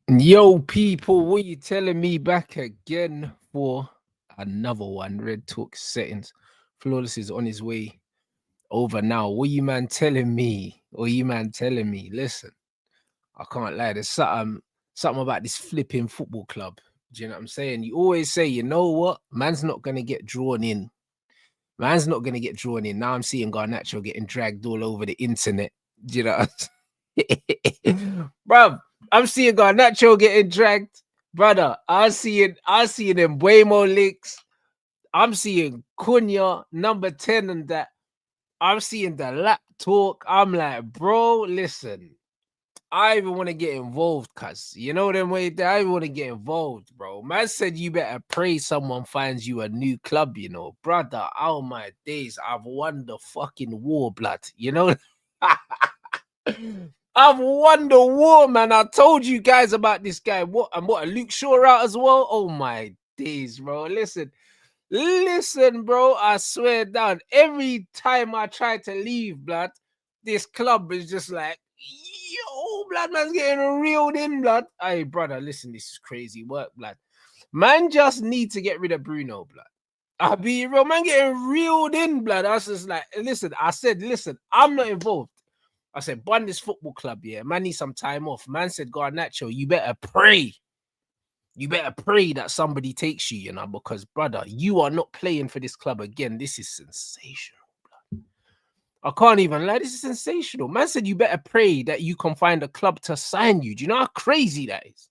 Yo, people, what you telling me back again for another one? Red Talk settings. Flawless is on his way over now. What you man telling me? What you man telling me? Listen, I can't lie. There's something about this flipping football club. Do you know what I'm saying? You always say, you know what? Man's not gonna get drawn in. Man's not gonna get drawn in. Now I'm seeing Garnacho getting dragged all over the internet. Do you know what Bruv, I'm seeing Garnacho getting dragged. Brother, I'm seeing them Buemo links. I'm seeing Cunha, number 10, and that. I'm seeing the lap talk. I'm like, bro, listen. I even want to get involved, cuz you know them way that I want to get involved, bro. Man said you better pray someone finds you a new club, you know, brother. Oh my days, I've won the fucking war, blood. You know, I've won the war, man. I told you guys about this guy. What a Luke Shaw out as well. Oh my days, bro. Listen, bro. I swear down. Every time I try to leave, blood, this club is just like, yo, blood, man's getting reeled in, blood. Hey, brother, listen, this is crazy work, blood. Man just need to get rid of Bruno, blood. I'll be real, man getting reeled in, blood. I was just like, listen, I said, listen, I'm not involved. I said, bun this football club, yeah. Man needs some time off. Man said, Garnacho, you better pray. You better pray that somebody takes you, you know, because, brother, you are not playing for this club again. This is sensational, blood. I can't even lie. This is sensational. Man said, you better pray that you can find a club to sign you. Do you know how crazy that is?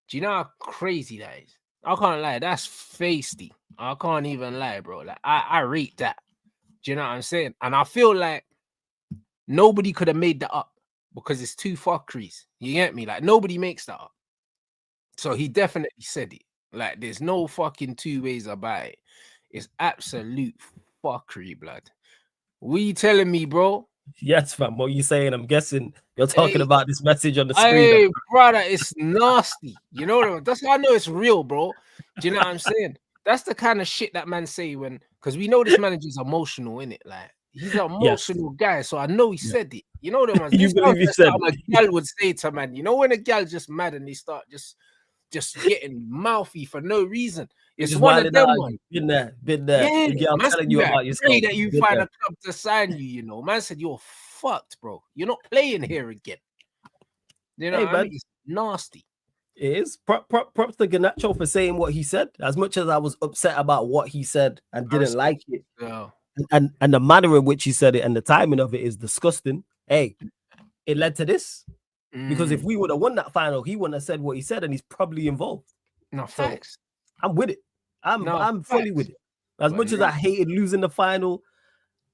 Do you know how crazy that is? I can't lie. That's feisty. I can't even lie, bro. Like, I rate that. Do you know what I'm saying? And I feel like nobody could have made that up because it's two fuckeries. You get me? Like, nobody makes that up. So he definitely said it. Like, there's no fucking two ways about it. It's absolute fuckery, blood. What you telling me, bro? Yes, fam. What are you saying? I'm guessing you're talking about this message on the screen. Hey, brother, it's nasty. You know what I mean? That's how I know it's real, bro. Do you know what I'm saying? That's the kind of shit that man say when, because we know this manager's emotional, innit? Like, he's an emotional guy, so I know he said it. You know what I mean? You believe he said a gal would say to man, you know, when a gal just mad and they start just getting mouthy for no reason. It's one of them ones. Been there. Yeah, I'm telling you about yourself. Pray that you find a club to sign you, you know. Man said, you're fucked, bro. You're not playing here again. You know, I mean, it's nasty. It is. Props to Garnacho for saying what he said. As much as I was upset about what he said and didn't like it, and the manner in which he said it and the timing of it is disgusting. Hey, it led to this. Because if we would have won that final, he wouldn't have said what he said, and he's probably involved. No, facts. I'm with it. I'm fully with it. As much as I hated losing the final,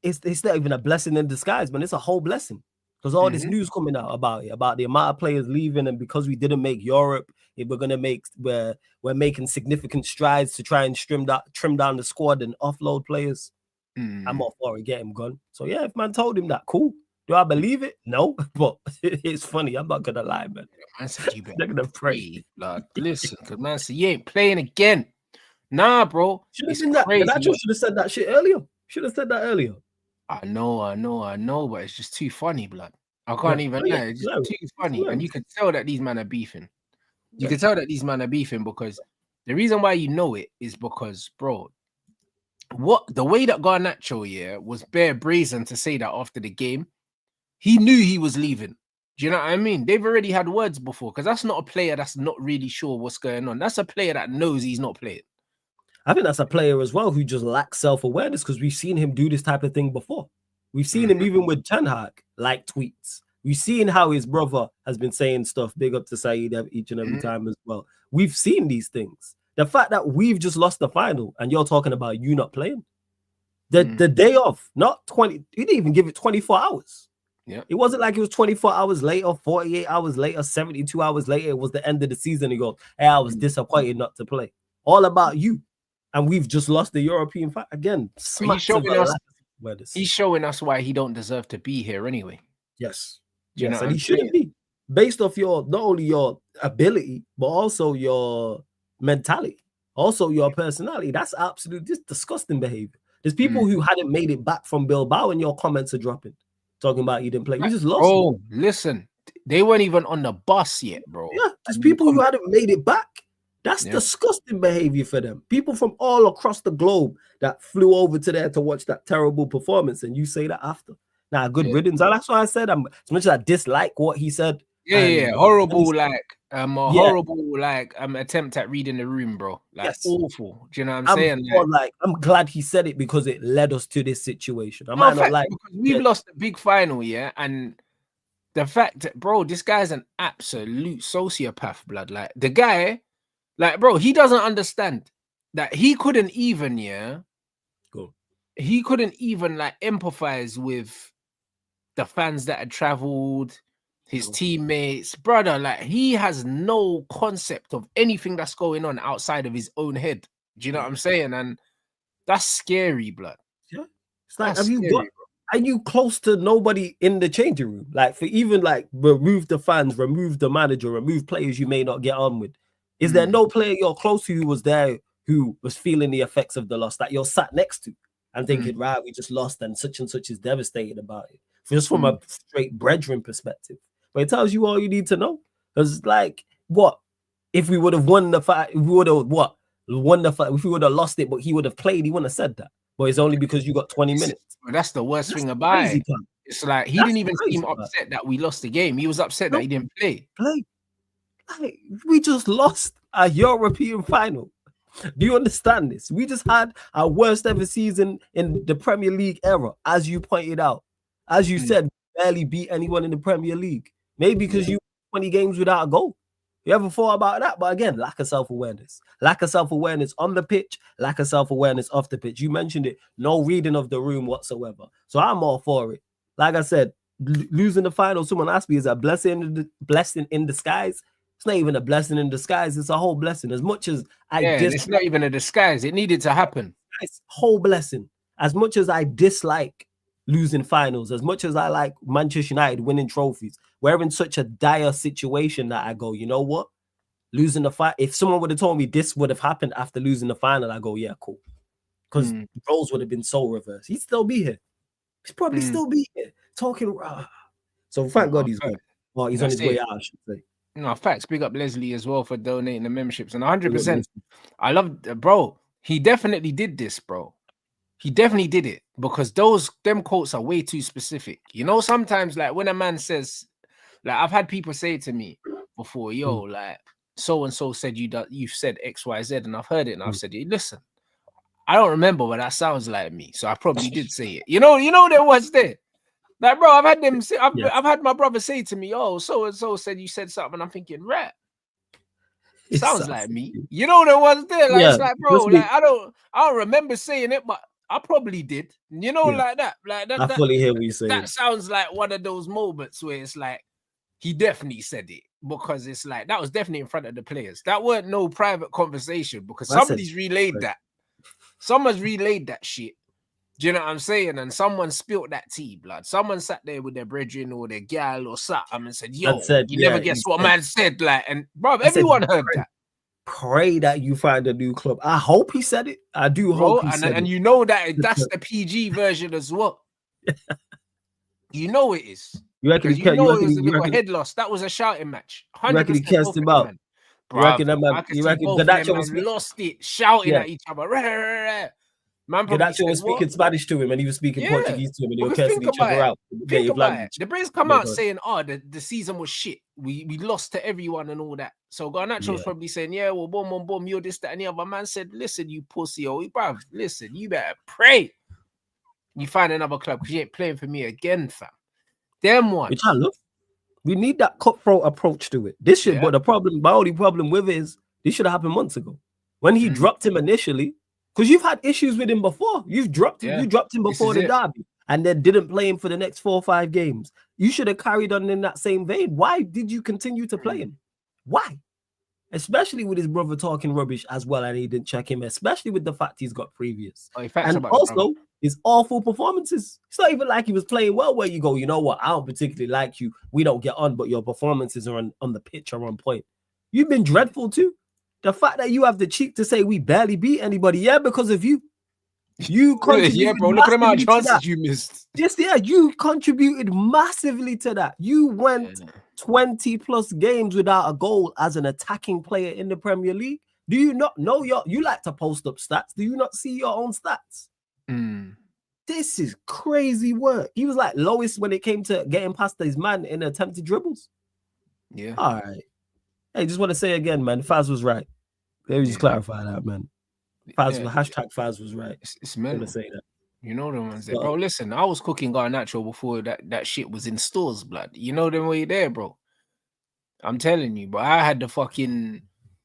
it's not even a blessing in disguise, man. It's a whole blessing. Because all this news coming out about it, about the amount of players leaving, and because we didn't make Europe, we're making significant strides to try and trim down the squad and offload players. I'm all for it, get him gone. So yeah, if man told him that, cool. Do I believe it? No, but it's funny. I'm not gonna lie, man. Man said you better gonna pray, blood. Listen, because man said you ain't playing again. Nah, bro. Should have said that shit earlier. Should have said that earlier. I know, but it's just too funny, blood. I can't even lie. It's just too funny. And you can tell that these men are beefing. You can tell that these men are beefing because the reason why you know it is because, bro, the way that Garnacho, was bare brazen to say that after the game, he knew he was leaving. Do you know what I mean? They've already had words before because that's not a player that's not really sure what's going on. That's a player that knows he's not playing. I think that's a player as well who just lacks self-awareness because we've seen him do this type of thing before. We've seen him even with Ten Hag, like tweets. We've seen how his brother has been saying stuff, big up to Saeed each and every time as well. We've seen these things. The fact that we've just lost the final and you're talking about you not playing. The day off, not 20, he didn't even give it 24 hours. Yeah, it wasn't like it was 24 hours later, 48 hours later, 72 hours later. It was the end of the season. He goes, hey, I was disappointed not to play. All about you. And we've just lost the European fight again. He's showing us why he don't deserve to be here anyway. Yes. Yes, and he shouldn't be. Based off your not only your ability, but also your mentality, also your personality. That's absolute disgusting behavior. There's people who hadn't made it back from Bilbao, and your comments are dropping, talking about you didn't play. You just lost. Oh, listen, they weren't even on the bus yet, bro. Yeah, there's people who hadn't made it back. That's disgusting behavior for them. People from all across the globe that flew over to there to watch that terrible performance, and you say that after. Nah, good riddance. That's why I said, as much as I dislike what he said. Horrible, horrible attempt at reading the room, bro. Like awful. Do you know what I'm saying? I'm glad he said it because it led us to this situation. Because we've lost a big final, and the fact that, bro, this guy's an absolute sociopath, blood. Like the guy, like, bro, he doesn't understand that he couldn't even, he couldn't even like empathize with the fans that had traveled, his teammates, brother. Like, he has no concept of anything that's going on outside of his own head. Do you know what I'm saying? And that's scary, blood. Yeah, it's like, are you close to nobody in the changing room? Like, for even like remove the fans, remove the manager, remove players you may not get on with. Is there no player you're close to who was there, who was feeling the effects of the loss that you're sat next to and thinking, right, we just lost and such is devastated about it? Just from a straight brethren perspective. But it tells you all you need to know. Because, like, what? If we would have won the fight, if we would have won the fight, if we would have lost it, but he would have played, he wouldn't have said that. But it's only because you got 20 minutes. That's the worst thing about it. It's like he didn't even seem upset that we lost the game. He was upset that he didn't play. Like, we just lost a European final. Do you understand this? We just had our worst ever season in the Premier League era, as you pointed out. As you said, barely beat anyone in the Premier League. Maybe because you 20 games without a goal. You ever thought about that? But again, lack of self-awareness. Lack of self-awareness on the pitch, lack of self-awareness off the pitch. You mentioned it. No reading of the room whatsoever. So I'm all for it. Like I said, losing the final, someone asked me, is a blessing in disguise? It's not even a blessing in disguise. It's a whole blessing. As much as it's not even a disguise. It needed to happen. It's a whole blessing. As much as I dislike losing finals, as much as I like Manchester United winning trophies, we're in such a dire situation that I go, you know what? Losing the fight. If someone would have told me this would have happened after losing the final, I go, yeah, cool. Because the roles would have been so reversed. He'd still be here. He'd probably still be here talking. So thank God he's good. Well, he's on his way out, I should say. No, facts. Big up Leslie as well for donating the memberships. And 100%. I love, bro. He definitely did this, bro. He definitely did it because them quotes are way too specific. You know, sometimes like when a man says, like I've had people say to me before, yo, like so and so said you've said XYZ, and I've heard it and I've said, listen, I don't remember, but that sounds like me, so I probably did say it. You know, there was there. Like, bro, I've had them say, I've had my brother say to me, oh, so and so said you said something, and I'm thinking, right. Sounds like me. You know, there was there. Like, it's like, bro, like I don't remember saying it, but I probably did. You know, like that. Like that. I fully hear what you're saying. That sounds like one of those moments where it's like he definitely said it because it's like that was definitely in front of the players. That weren't no private conversation because somebody's relayed that. Someone's relayed that shit. Do you know what I'm saying? And someone spilt that tea, blood. Someone sat there with their brethren or their gal or something and said, yo, you never guess what man said. Like, and bro, everyone heard that. Pray that you find a new club. I hope he said it. I do hope he said it. And you know that that's the PG version as well. You know it is. You reckon it was a little head loss. That was a shouting match. 100%. You reckon he cast him out? You reckon Garnacho was lost it, shouting at each other. Garnacho was speaking Spanish to him and he was speaking Portuguese to him and they were cursing each other out. Think about it. The Braves come out saying, the season was shit. We lost to everyone and all that. So Garnacho was probably saying, yeah, well, boom, you're this, that, and the other. Man said, listen, you pussy, bruv, listen, you better pray. You find another club because you ain't playing for me again, fam. Them one. Which I love. We need that cutthroat approach to it. This should, but my only problem with it is this should have happened months ago. When he dropped him initially, because you've had issues with him before. You've dropped him. You dropped him before the derby and then didn't play him for the next 4 or 5 games. You should have carried on in that same vein. Why did you continue to play him? Why? Especially with his brother talking rubbish as well and he didn't check him, especially with the fact he's got previous. And also his awful performances. It's not even like he was playing well where you go, you know what, I don't particularly like you. We don't get on, but your performances are on the pitch are on point. You've been dreadful too. The fact that you have the cheek to say we barely beat anybody, because of you. You contributed Yeah, bro. Look at the amount of massively to that. chances you missed. Just yeah, you contributed massively to that. You went 20 plus games without a goal as an attacking player in the Premier League. Do you not know you like to post up stats? Do you not see your own stats? This is crazy work. He was like lowest when it came to getting past his man in attempted dribbles. Yeah. All right. Hey, just want to say again, man, Faz was right. Let me just clarify that, man. Hashtag Faz was right. It's mental. I want to say that. You know the ones there, bro. Listen, I was cooking Garnacho before that shit was in stores, blood. You know them way there, bro. I'm telling you, bro. I had the fucking.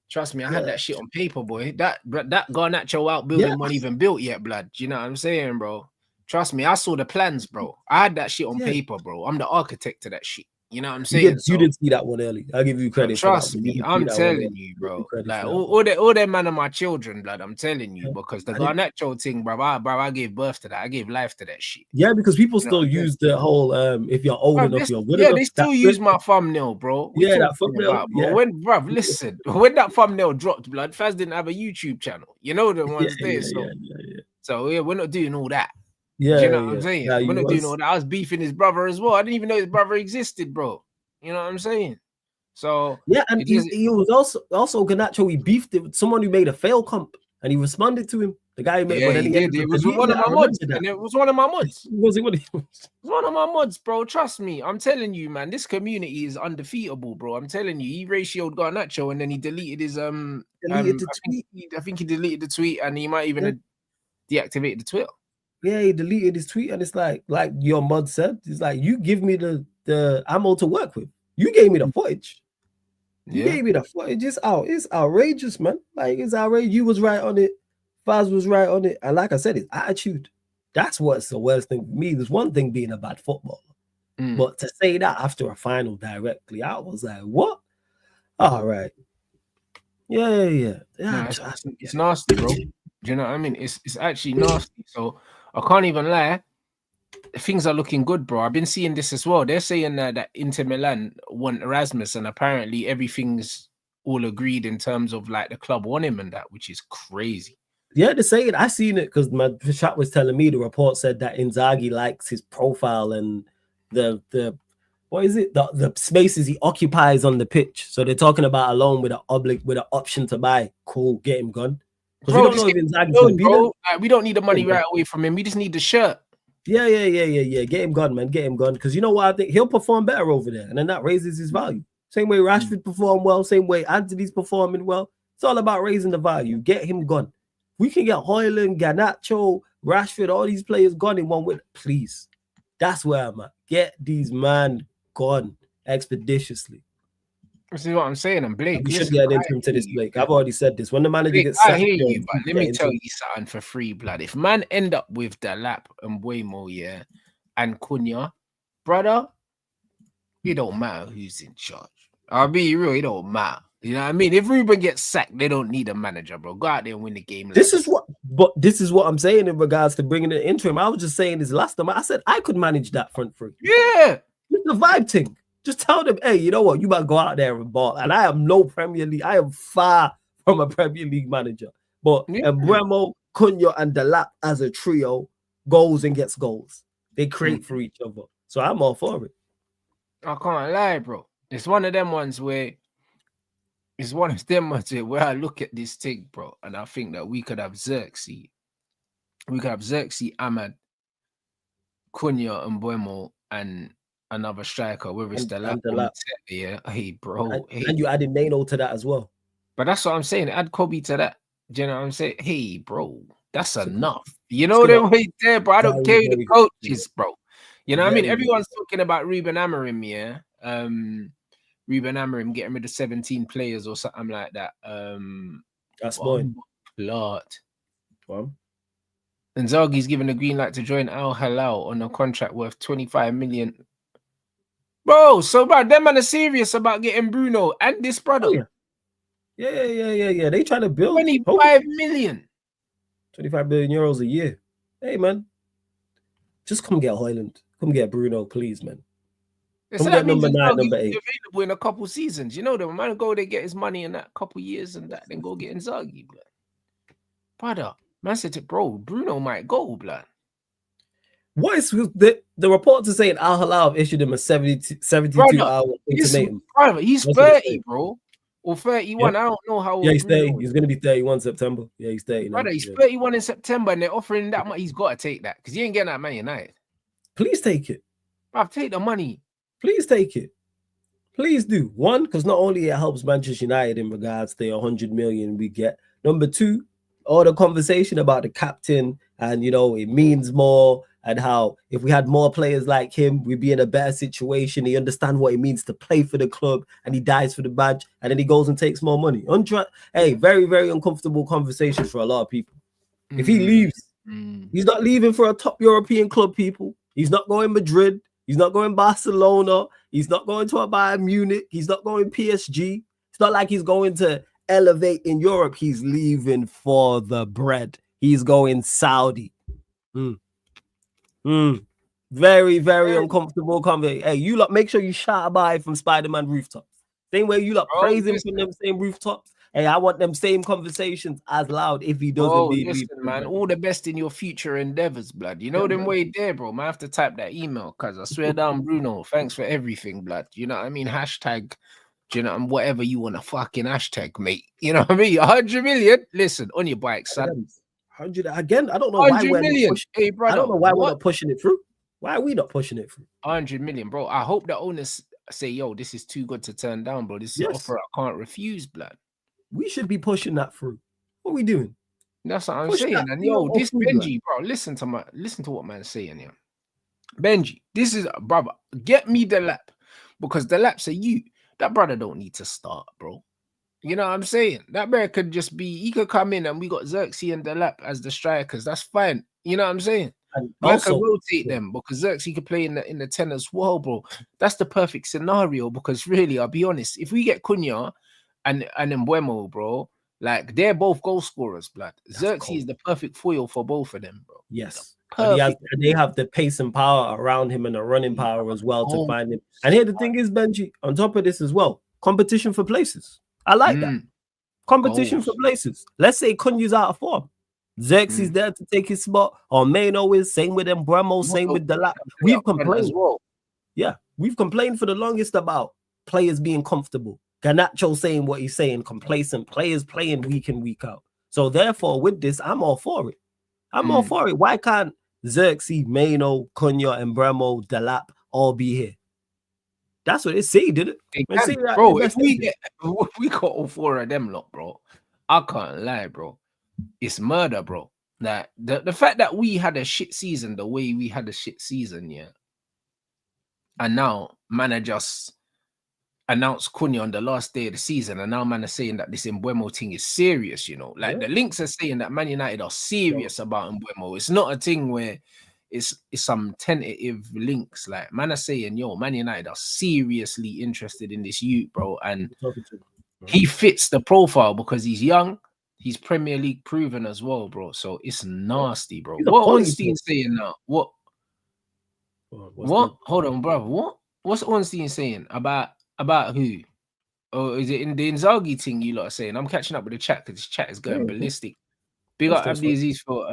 Trust me, I had that shit on paper, boy. That Garnacho outbuilding wasn't even built yet, blood. You know what I'm saying, bro? Trust me, I saw the plans, bro. I had that shit on paper, bro. I'm the architect to that shit. You know what I'm saying? You didn't see that one early. I'll give you credit. Trust me, I'm telling you, bro. Like all that man are my children, blood. I'm telling you, because the Garnacho thing, bro. I gave birth to that. I gave life to that shit. Yeah, because people still use the whole if you're old enough, you're good enough. They still use my thumbnail, bro. That thumbnail. About, bro. When, bro, listen, when that thumbnail dropped, blood, Faz didn't have a YouTube channel. You know the ones there. So yeah, we're not doing all that. Yeah, you know what I'm saying? We're not doing all that. I was beefing his brother as well. I didn't even know his brother existed, bro. You know what I'm saying? So yeah, and he was also Garnacho. He beefed it with someone who made a fail comp, and he responded to him. The guy who made, but then he did. It was one of my mods, and it was one of my mods. Was it one of my mods, bro? Trust me, I'm telling you, man. This community is undefeatable, bro. I'm telling you. He ratioed Garnacho, and then he deleted his the tweet. I think he deleted the tweet, and he might even deactivate the Twitter. Yeah, he deleted his tweet, and it's like your mod said, it's like you give me the ammo to work with. You gave me the footage. You gave me the footage. It's outrageous, man. Like it's outrageous. You was right on it. Faz was right on it. And like I said, it's attitude. That's what's the worst thing for me. There's one thing being a bad footballer. But to say that after a final directly, I was like, what? All right. Yeah. It's nasty, bro. Do you know what I mean? It's actually nasty. So I can't even lie. Things are looking good, bro. I've been seeing this as well. They're saying that Inter Milan want Erasmus, and apparently everything's all agreed in terms of like the club want him and that, which is crazy. Yeah, they're saying I seen it because my chat was telling me the report said that Inzaghi likes his profile and the what is it? The spaces he occupies on the pitch. So they're talking about a loan with an option to buy. Cool, get him gone. Because we don't know if Inzaghi's gonna be there. Like, we don't need the money right away from him. We just need the shirt. Yeah. Get him gone, man. Get him gone. Because you know what? I think he'll perform better over there. And then that raises his value. Same way Rashford performed well. Same way Anthony's performing well. It's all about raising the value. Get him gone. We can get Højlund, Garnacho, Rashford, all these players gone in one week. Please. That's where I'm at. Get these man gone expeditiously. This is what I'm saying. And Blake, we should get an interim to this, Blake. I've already said this. When the manager gets sacked, I hear you, but let me tell you something for free, blood. If man end up with Delap and Buemo, and Cunha, brother, it don't matter who's in charge. I'll be real, it don't matter. You know what I mean? If Ruben gets sacked, they don't need a manager, bro. Go out there and win the game. This is what I'm saying in regards to bringing an interim. I was just saying this last time. I said I could manage that front three. Yeah, it's the vibe thing. Just tell them, hey, you know what? You might go out there and ball. And I am no Premier League. I am far from a Premier League manager. But Buemo, Cunha, and Delap as a trio goes and gets goals. They create for each other. So I'm all for it. I can't lie, bro. It's one of them ones where I look at this thing, bro, and I think that we could have Xerxes. We could have Xerxes, Ahmad, Cunha, and Buemo, and another striker, whether it's Delap. Hey, bro. And you added Nano to that as well. But that's what I'm saying. Add Kobe to that. Do you know what I'm saying? Hey, bro, that's enough. You know the way there, bro. I don't care who the coach is, bro. You know what I mean? Everyone's talking about Ruben Amorim, Ruben Amorim getting rid of 17 players or something like that. That's fine. Plot. Well, and Inzaghi's given the green light to join Al Hilal on a contract worth 25 million. Bro, so bad. Them man are serious about getting Bruno and this brother. Oh, yeah. They trying to build 25 million. 25 billion euros a year. Hey, man. Just come get Højlund. Come get Bruno, please, man. So that means number 8 available in a couple seasons. You know, the man go there get his money in that couple years and that, then go get Inzaghi, brother. Man said to bro, Bruno might go, blood. What is the reports are saying Al Hilal issued him a 72-hour ultimatum. Brother, he's 30, bro. Or 31. Yeah. I don't know how old. Yeah, he's 30. He's going to be 31 September. Yeah, he's 30 Brother, now. he's 31 in September and they're offering that much. He's got to take that because he ain't getting that Man United. Please take it. Bruv, take the money. Please take it. Please do. One, because not only it helps Manchester United in regards to the 100 million we get. Number two, all the conversation about the captain and, you know, it means more and how if we had more players like him, we'd be in a better situation. He understands what it means to play for the club and he dies for the badge and then he goes and takes more money. Hey, very, very uncomfortable conversations for a lot of people. If he leaves, he's not leaving for a top European club, people. He's not going Madrid. He's not going Barcelona. He's not going to a Bayern Munich. He's not going PSG. It's not like he's going to elevate in Europe. He's leaving for the bread. He's going Saudi. Very, very uncomfortable conversation. Hey, you lot, make sure you shout about it from Spider-Man rooftops. Same way you lot praise him from them same rooftops. Hey, I want them same conversations as loud if he doesn't leave. Man, all the best in your future endeavors, blood. You know them way there, bro. I have to type that email because I swear down, Bruno, thanks for everything, blood. You know what I mean? Hashtag, you know, whatever you want to fucking hashtag, mate. You know what I mean? 100 million. Listen, on your bike, son. 100 again. I don't know why we're hey, brother, I don't know why we're not pushing it through. Why are we not pushing it through? 100 million, bro. I hope the owners say, yo, this is too good to turn down, bro. This is an offer I can't refuse, blood. We should be pushing that through. What are we doing? That's what I'm saying. And yo, this Benji, bro, listen to what man's saying here. Benji, this is brother. Get me the lap because the laps are you. That brother don't need to start, bro. You know what I'm saying? That brother could just be. He could come in and we got Xerxes and the lap as the strikers. That's fine. You know what I'm saying? And I can rotate them because Xerxes could play in the 10 as well, bro. That's the perfect scenario because really, I'll be honest. If we get Cunha and Mbeumo, bro, like they're both goal scorers, blood. Xerxes is the perfect foil for both of them, bro. Yes. And they have the pace and power around him and the running power as well to find him. And here the thing is, Benji, on top of this as well, competition for places. I like that. Competition for places. Let's say Cunha's out of form. Xerxes there to take his spot, or Maino is, same with Mbeumo, same with Delap. We've complained as well. Yeah, we've complained for the longest about players being comfortable. Garnacho saying what he's saying, complacent, players playing week in, week out. So therefore, with this, I'm all for it. I'm all for it. Why can't Xerxes, Maino, Cunha, and Mbeumo, Delap all be here? That's what it say, did it? Bro, if we got all four of them lot, bro, I can't lie, bro. It's murder, bro. Like the fact that we had a shit season the way we had a shit season, yeah. And now man just announced Cunha on the last day of the season, and now man are saying that this Mbeumo thing is serious, you know. Like the links are saying that Man United are serious about Mbeumo. It's not a thing where it's some tentative links. Like man are saying, yo, Man United are seriously interested in this youth, bro. And he fits the profile because he's young. He's Premier League proven as well, bro. So it's nasty, bro. What Ornstein saying now? What? Hold on, brother. What's Ornstein saying about who? Oh, is it in the Inzaghi thing you lot are saying? I'm catching up with the chat because this chat is going ballistic. Big up Abdiaziz for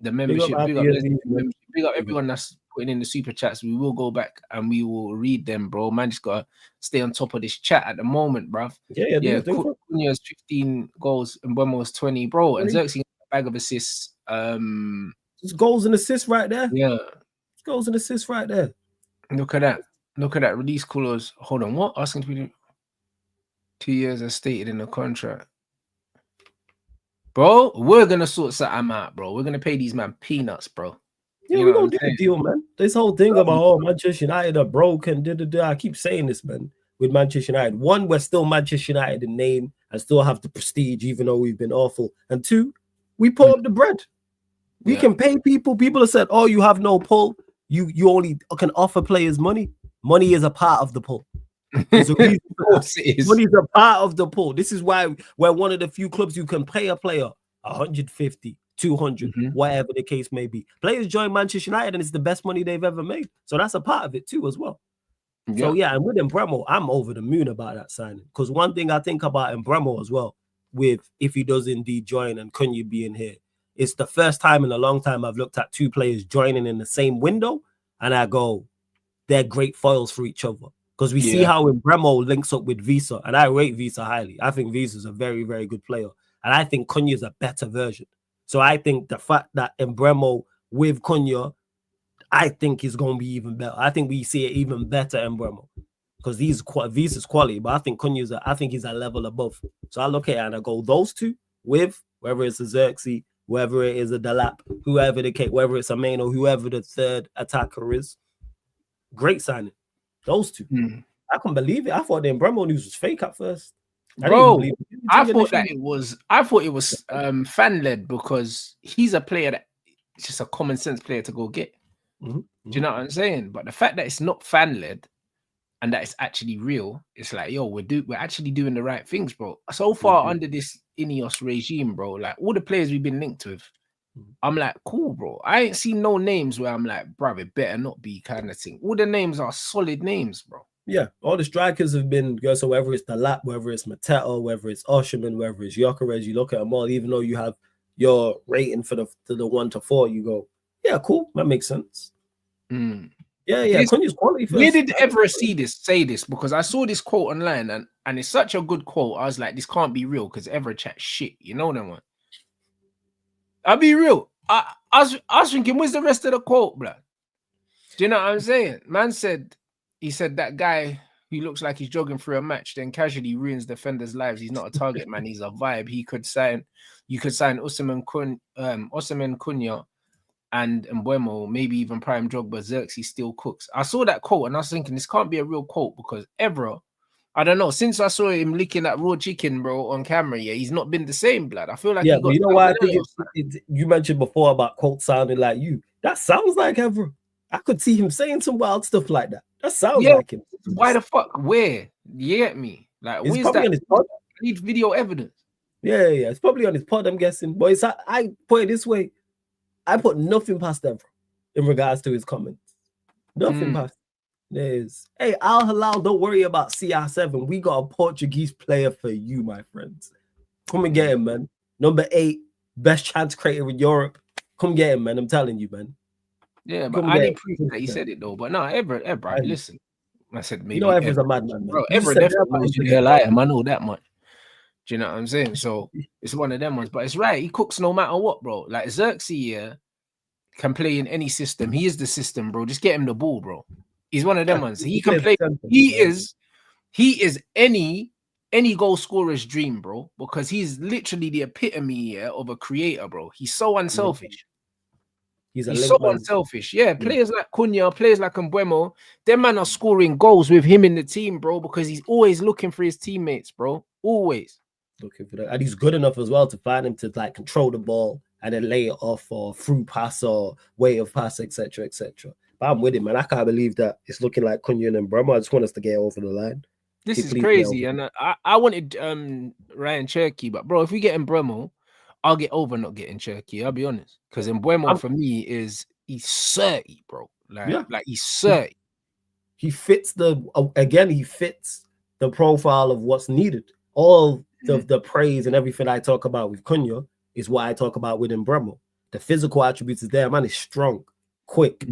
the membership. Big up everyone that's putting in the super chats. We will go back and we will read them, bro. Man, just gotta stay on top of this chat at the moment, bruv. Yeah. Cunha's 15 goals and Mbeumo's 20, bro. And Xerxes a bag of assists. Just goals and assists right there. Yeah. Goals and assists right there. Look at that. Look at that. Release clause. Hold on. What? Asking to be 2 years as stated in the contract. Bro, we're gonna sort something out, bro. We're gonna pay these man peanuts, bro. Yeah, we're gonna do a deal, man. This whole thing about Manchester United are broken. I keep saying this, man. With Manchester United, one, we're still Manchester United in name and still have the prestige, even though we've been awful. And two, we pull up the bread. We can pay people. People have said, "Oh, you have no pull. You only can offer players money. Money is a part of the pull. There's a reason for that. Money is a part of the pull. This is why we're one of the few clubs you can pay a player 150, 200, whatever the case may be. Players join Manchester United and it's the best money they've ever made. So that's a part of it too as well. Yeah. So yeah, and with Mbeumo, I'm over the moon about that signing. Because one thing I think about Mbeumo as well, with if he does indeed join and Cunha being here. It's the first time in a long time I've looked at two players joining in the same window, and I go, they're great foils for each other. Because we see how Bremo links up with Visa, and I rate Visa highly. I think Visa's a very, very good player, and I think Cunha is a better version. So I think the fact that Bremo with Cunha, I think is going to be even better. I think we see it even better in Bremo because Visa's quality, but I think Cunha's he's a level above. So I look at it and I go, those two with whether it's a Xerxes, whether it is a Delap, whoever the case, whether it's a Main or whoever the third attacker is, great signing. Those two. I couldn't believe it. I thought the Bremo news was fake at first. Bro, I thought it was fan led because he's a player that it's just a common sense player to go get. Do you know what I'm saying? But the fact that it's not fan led and that it's actually real, it's like, yo, we're actually doing the right things, bro. So far under this Ineos regime, bro, like all the players we've been linked with, I'm like, cool, bro. I ain't seen no names where I'm like, bro, it better not be kind of thing. All the names are solid names, bro. Yeah, all the strikers have been good. So whether it's the Lap, whether it's Mateta, whether it's Osherman, whether it's Gyökeres, you look at them all, even though you have your rating for the 1 to 4, you go, yeah, cool, that makes sense. Yeah. Cunha's quality first. Where did Evra say this? Because I saw this quote online and it's such a good quote. I was like, this can't be real because Evra chat shit. You know that one. I'll be real. I was thinking, where's the rest of the quote, blood? Do you know what I'm saying? Man said, he said that guy who looks like he's jogging through a match, then casually ruins defenders' lives. He's not a target man. He's a vibe. You could sign Osimhen Cunha and Mbeumo, maybe even Prime Drogba, Xerxes still cooks. I saw that quote and I was thinking this can't be a real quote because Evra, I don't know, since I saw him licking that raw chicken, bro, on camera, he's not been the same, blood. I feel like but you know why I think you mentioned before about quote sounding like you. That sounds like Evra. I could see him saying some wild stuff like that. That sounds like him. Why the fuck? Where? You get me? Like, it's where's that? On his pod. I need video evidence. Yeah. It's probably on his pod, I'm guessing. But I put it this way. I put nothing past Evra in regards to his comments. Nothing past. There's, hey, Al Hilal, don't worry about CR7. We got a Portuguese player for you, my friends. Come and get him, man. Number 8, best chance creator in Europe. Come get him, man. I'm telling you, man. Yeah, but I didn't prove that he said it though. But no, Evra, listen. I said maybe. You know, Evra's a madman, bro. Evra definitely knows who the hell I am. I know that much. Do you know what I'm saying? So it's one of them ones. But it's right. He cooks no matter what, bro. Like Xerxes, can play in any system. He is the system, bro. Just get him the ball, bro. He's one of them ones. He can play. He is any goal scorer's dream, bro. Because he's literally the epitome of a creator, bro. He's so unselfish. He's so unselfish. Yeah, players like Cunha, players like Mbeumo, them man are scoring goals with him in the team, bro, because he's always looking for his teammates, bro. Always. Looking for that. And he's good enough as well to find him to like control the ball and then lay it off or through pass or way of pass, etc., etc. But I'm with him, man. I can't believe that it's looking like Cunha and Mbeumo. I just want us to get over the line. This is crazy. And I wanted Ryan Cherky, but bro, if we get Mbeumo, I'll get over not getting Cherky. I'll be honest. Because Mbeumo for me he's 30, bro. Like he's 30. He fits the profile of what's needed. All the praise and everything I talk about with Cunha is what I talk about with Mbeumo. The physical attributes is there. Man is strong, quick,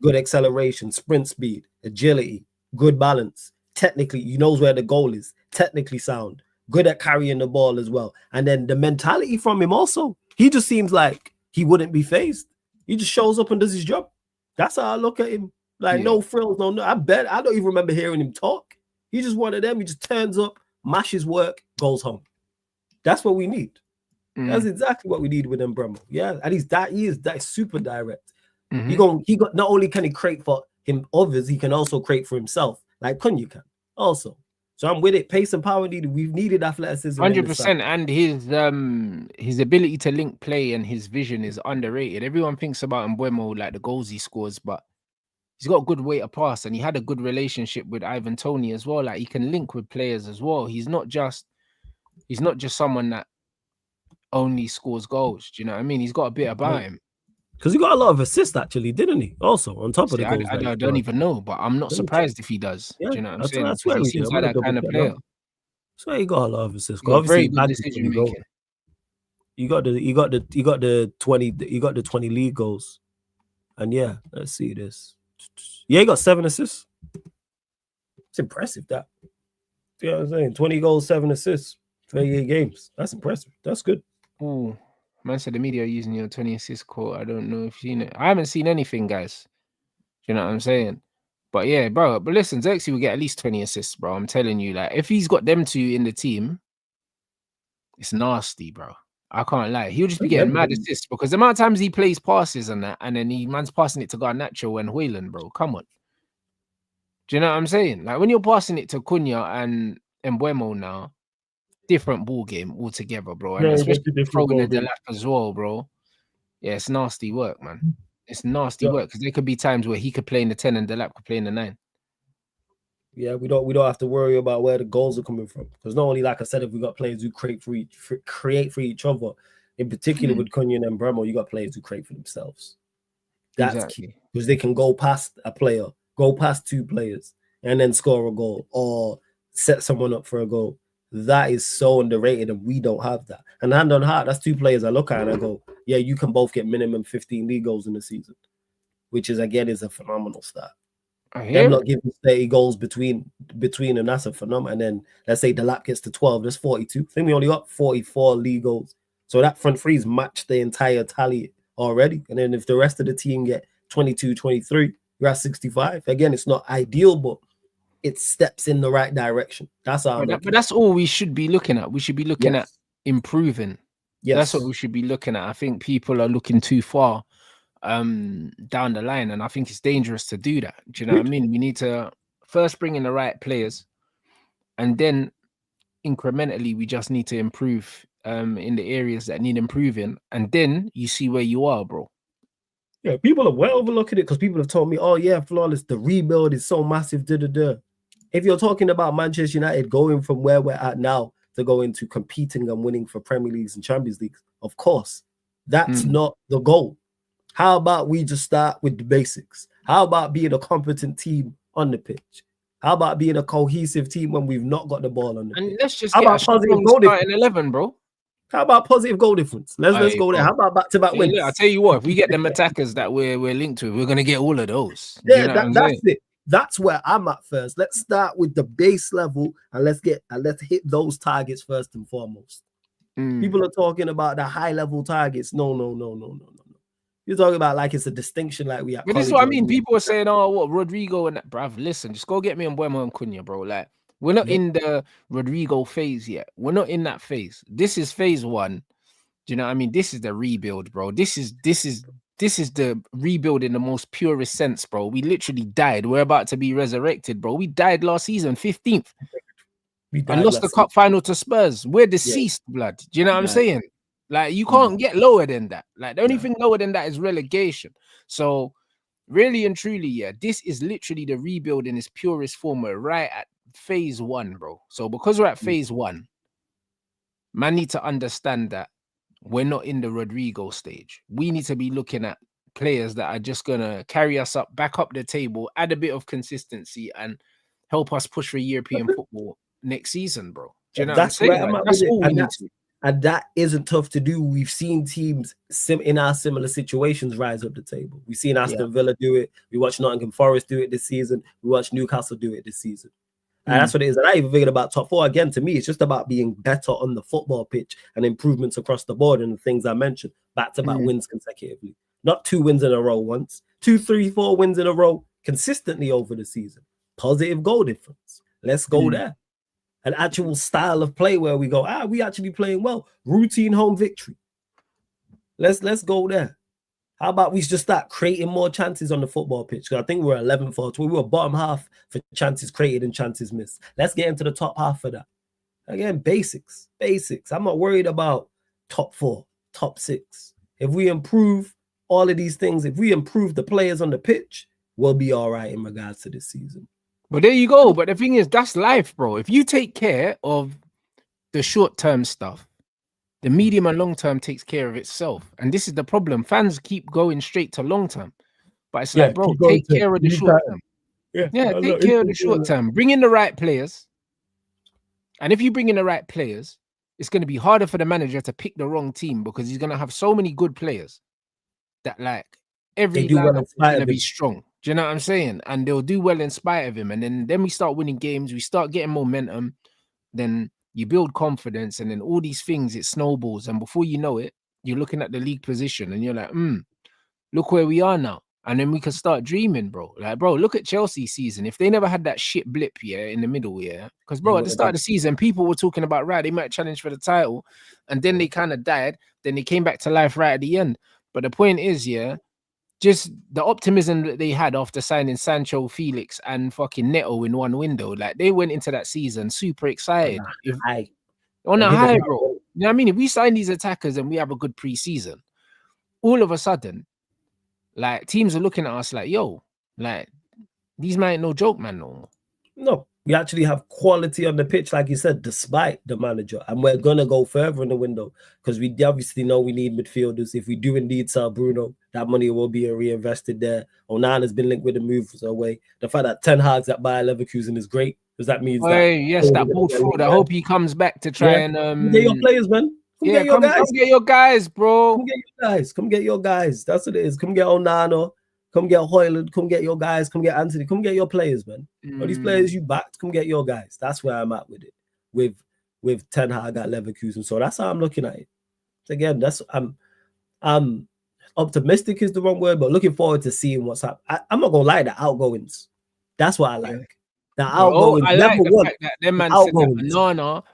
good acceleration, sprint speed, agility, good balance. Technically, he knows where the goal is. Technically sound, good at carrying the ball as well. And then the mentality from him also. He just seems like he wouldn't be phased. He just shows up and does his job. That's how I look at him. Like no frills, no. I don't even remember hearing him talk. He's just one of them. He just turns up, mashes work, goes home. That's what we need. That's exactly what we need with Mbeumo. Yeah, and he is super direct. He got not only can he create for him others, he can also create for himself, like Cunha can also. So I'm with it. Pace and power needed. We've needed athleticism. 100%. And his ability to link play and his vision is underrated. Everyone thinks about Mbeumo like the goals he scores, but he's got a good way to pass, and he had a good relationship with Ivan Toney as well. Like he can link with players as well. He's not just someone that only scores goals. Do you know what I mean? He's got a bit about him. Because he got a lot of assists, actually, didn't he? Also, on top of the goals. I don't even know, but I'm not surprised if he does. Do you know what I'm saying? He seems like that kind of player. So you got a lot of assists. Very Obviously, good decision making. You got the 20 league goals. And yeah, let's see this. Yeah, he got 7 assists. It's impressive that. You know what I'm saying? 20 goals, 7 assists, 28 games. That's impressive. That's good. Oh, man said the media are using your 20 assist quote. I don't know if you've seen it. I haven't seen anything, guys. Do you know what I'm saying? But yeah, bro. But listen, Xerxes will get at least 20 assists, bro. I'm telling you, like, if he's got them two in the team, it's nasty, bro. I can't lie. He'll just be getting mad assists because the amount of times he plays passes and that, and then man's passing it to Garnacho and Hoyland, bro. Come on. Do you know what I'm saying? Like when you're passing it to Cunha and Mbuemo now, different ball game altogether, bro. And especially throwing the Delap as well, bro. Yeah, it's nasty work, man. It's nasty work because there could be times where he could play in the 10 and Delap could play in the 9. Yeah, we don't have to worry about where the goals are coming from because not only, like I said, if we got players who create for each other, in particular with Cunha and Mbuemo, you got players who create for themselves. That's key because they can go past a player, go past 2 players, and then score a goal or set someone up for a goal. That is so underrated, and we don't have that. And hand on heart, that's 2 players I look at and I go, yeah, you can both get minimum 15 league goals in the season, which is again is a phenomenal stat. Them not giving 30 goals between them, that's a phenomenon. And then let's say the lap gets to 12, that's 42. I think we only got 44 league goals. So that front three's matched the entire tally already. And then if the rest of the team get 22, 23, you're at 65. Again, it's not ideal, but it steps in the right direction. That's how but that's all we should be looking at. We should be looking at improving. Yes. That's what we should be looking at. I think people are looking too far down the line, and I think it's dangerous to do that. Do you know what I mean? We need to first bring in the right players, and then incrementally we just need to improve in the areas that need improving, and then you see where you are, bro. Yeah, people are well overlooking it because people have told me, oh yeah, Flawless, the rebuild is so massive. If you're talking about Manchester United going from where we're at now to go into competing and winning for Premier Leagues and Champions Leagues, of course, that's not the goal. How about we just start with the basics? How about being a competent team on the pitch? How about being a cohesive team when we've not got the ball on the pitch? Let's just get a positive goal difference. 11, bro. How about positive goal difference? Let's go there. How about back-to-back wins? I'll tell you what, if we get them attackers that we're linked to, we're gonna get all of those. Yeah, that's it. That's where I'm at first. Let's start with the base level and let's hit those targets first and foremost. People are talking about the high-level targets. No. You're talking about like it's a distinction like we have. But this is what I mean. People are saying, oh, what, Rodrigo and that, bruv. Listen, just go get me Mbuemo and Cunha, bro. Like, we're not in the Rodrigo phase yet. We're not in that phase. This is phase 1. Do you know what I mean? This is the rebuild, bro. This is the rebuild in the most purest sense, bro. We literally died. We're about to be resurrected, bro. We died last season, 15th. And lost the cup final to Spurs. We're deceased, blood. Do you know what I'm saying? Like, you can't get lower than that. Like, the only thing lower than that is relegation. So, really and truly, yeah, this is literally the rebuild in its purest form. We're right at phase 1, bro. So, because we're at phase 1, man need to understand that we're not in the Rodrigo stage. We need to be looking at players that are just going to carry us up, back up the table, add a bit of consistency, and help us push for European football next season, bro. Do you know what I'm saying? Like, that's all we need to do. And that isn't tough to do. We've seen teams in our similar situations rise up the table. We've seen Aston Villa do it. We watched Nottingham Forest do it this season. We watched Newcastle do it this season. And that's what it is. And I even thinking about top 4. Again, to me, it's just about being better on the football pitch and improvements across the board and the things I mentioned. Back-to-back wins consecutively. Not 2 wins in a row once. 2, 3, 4 wins in a row consistently over the season. Positive goal difference. Let's go there. An actual style of play where we go, we actually playing well. Routine home victory. Let's go there. How about we just start creating more chances on the football pitch? Because I think we're 11 for 12. We were bottom half for chances created and chances missed. Let's get into the top half of that. Again, basics. I'm not worried about top 4, top 6. If we improve all of these things, if we improve the players on the pitch, we'll be all right in regards to this season. But there you go. But the thing is, that's life, bro. If you take care of the short-term stuff, the medium and long-term takes care of itself. And this is the problem. Fans keep going straight to long-term. But it's like, bro, take care of the short-term. Yeah, take care of the short-term. Bring in the right players. And if you bring in the right players, it's going to be harder for the manager to pick the wrong team because he's going to have so many good players that like every lineup is going to be strong. Do you know what I'm saying? And they'll do well in spite of him. And then we start winning games. We start getting momentum. Then you build confidence. And then all these things, it snowballs. And before you know it, you're looking at the league position and you're like, look where we are now. And then we can start dreaming, bro. Like, bro, look at Chelsea's season. If they never had that shit blip, in the middle, because, bro, at the start of the season, people were talking about, right, they might challenge for the title. And then they kind of died. Then they came back to life right at the end. But the point is, just the optimism that they had after signing Sancho, Felix, and fucking Neto in one window. Like, they went into that season super excited. On a high, bro. You know what I mean? If we sign these attackers and we have a good preseason, all of a sudden, like, teams are looking at us like, yo, like, these might no joke, man, No, we actually have quality on the pitch, like you said, despite the manager. And we're going to go further in the window because we obviously know we need midfielders. If we do indeed sell Bruno, that money will be reinvested there. Onana has been linked with the moves away. The fact that Ten Hag's at Bayer Leverkusen is great because that means that bold fraud. I hope he comes back to try and get your players, man. Come get your guys, bro. Come get your guys. Come get your guys. That's what it is. Come get Onana. Come get Højlund. Come get your guys. Come get Anthony. Come get your players, man. All these players you backed, come get your guys. That's where I'm at with it. With Ten Hag at Leverkusen. So that's how I'm looking at it. Again, I'm optimistic is the wrong word, but looking forward to seeing what's up. I'm not gonna lie, the outgoings. That's what I like. The outgoings. I like the fact that them man said that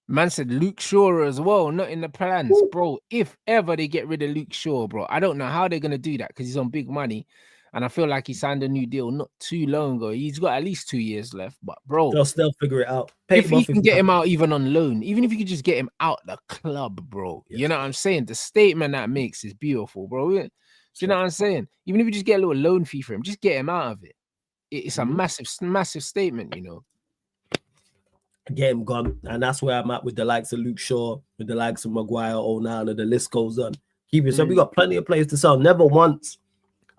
man said Luke Shaw as well, not in the plans. Ooh. Bro, if ever they get rid of Luke Shaw, bro, I don't know how they're going to do that because he's on big money. And I feel like he signed a new deal not too long ago. He's got at least 2 years left. But, bro, they'll figure it out. If you can get him out even on loan, even if you could just get him out the club, bro, you know what I'm saying? The statement that makes is beautiful, bro. Do you know what I'm saying? Even if you just get a little loan fee for him, just get him out of it. It's a massive statement, you know. Get him gone, and that's where I'm at with the likes of Luke Shaw, with the likes of Maguire, Onana. The list goes on. Keep it. So we got plenty of players to sell. Never once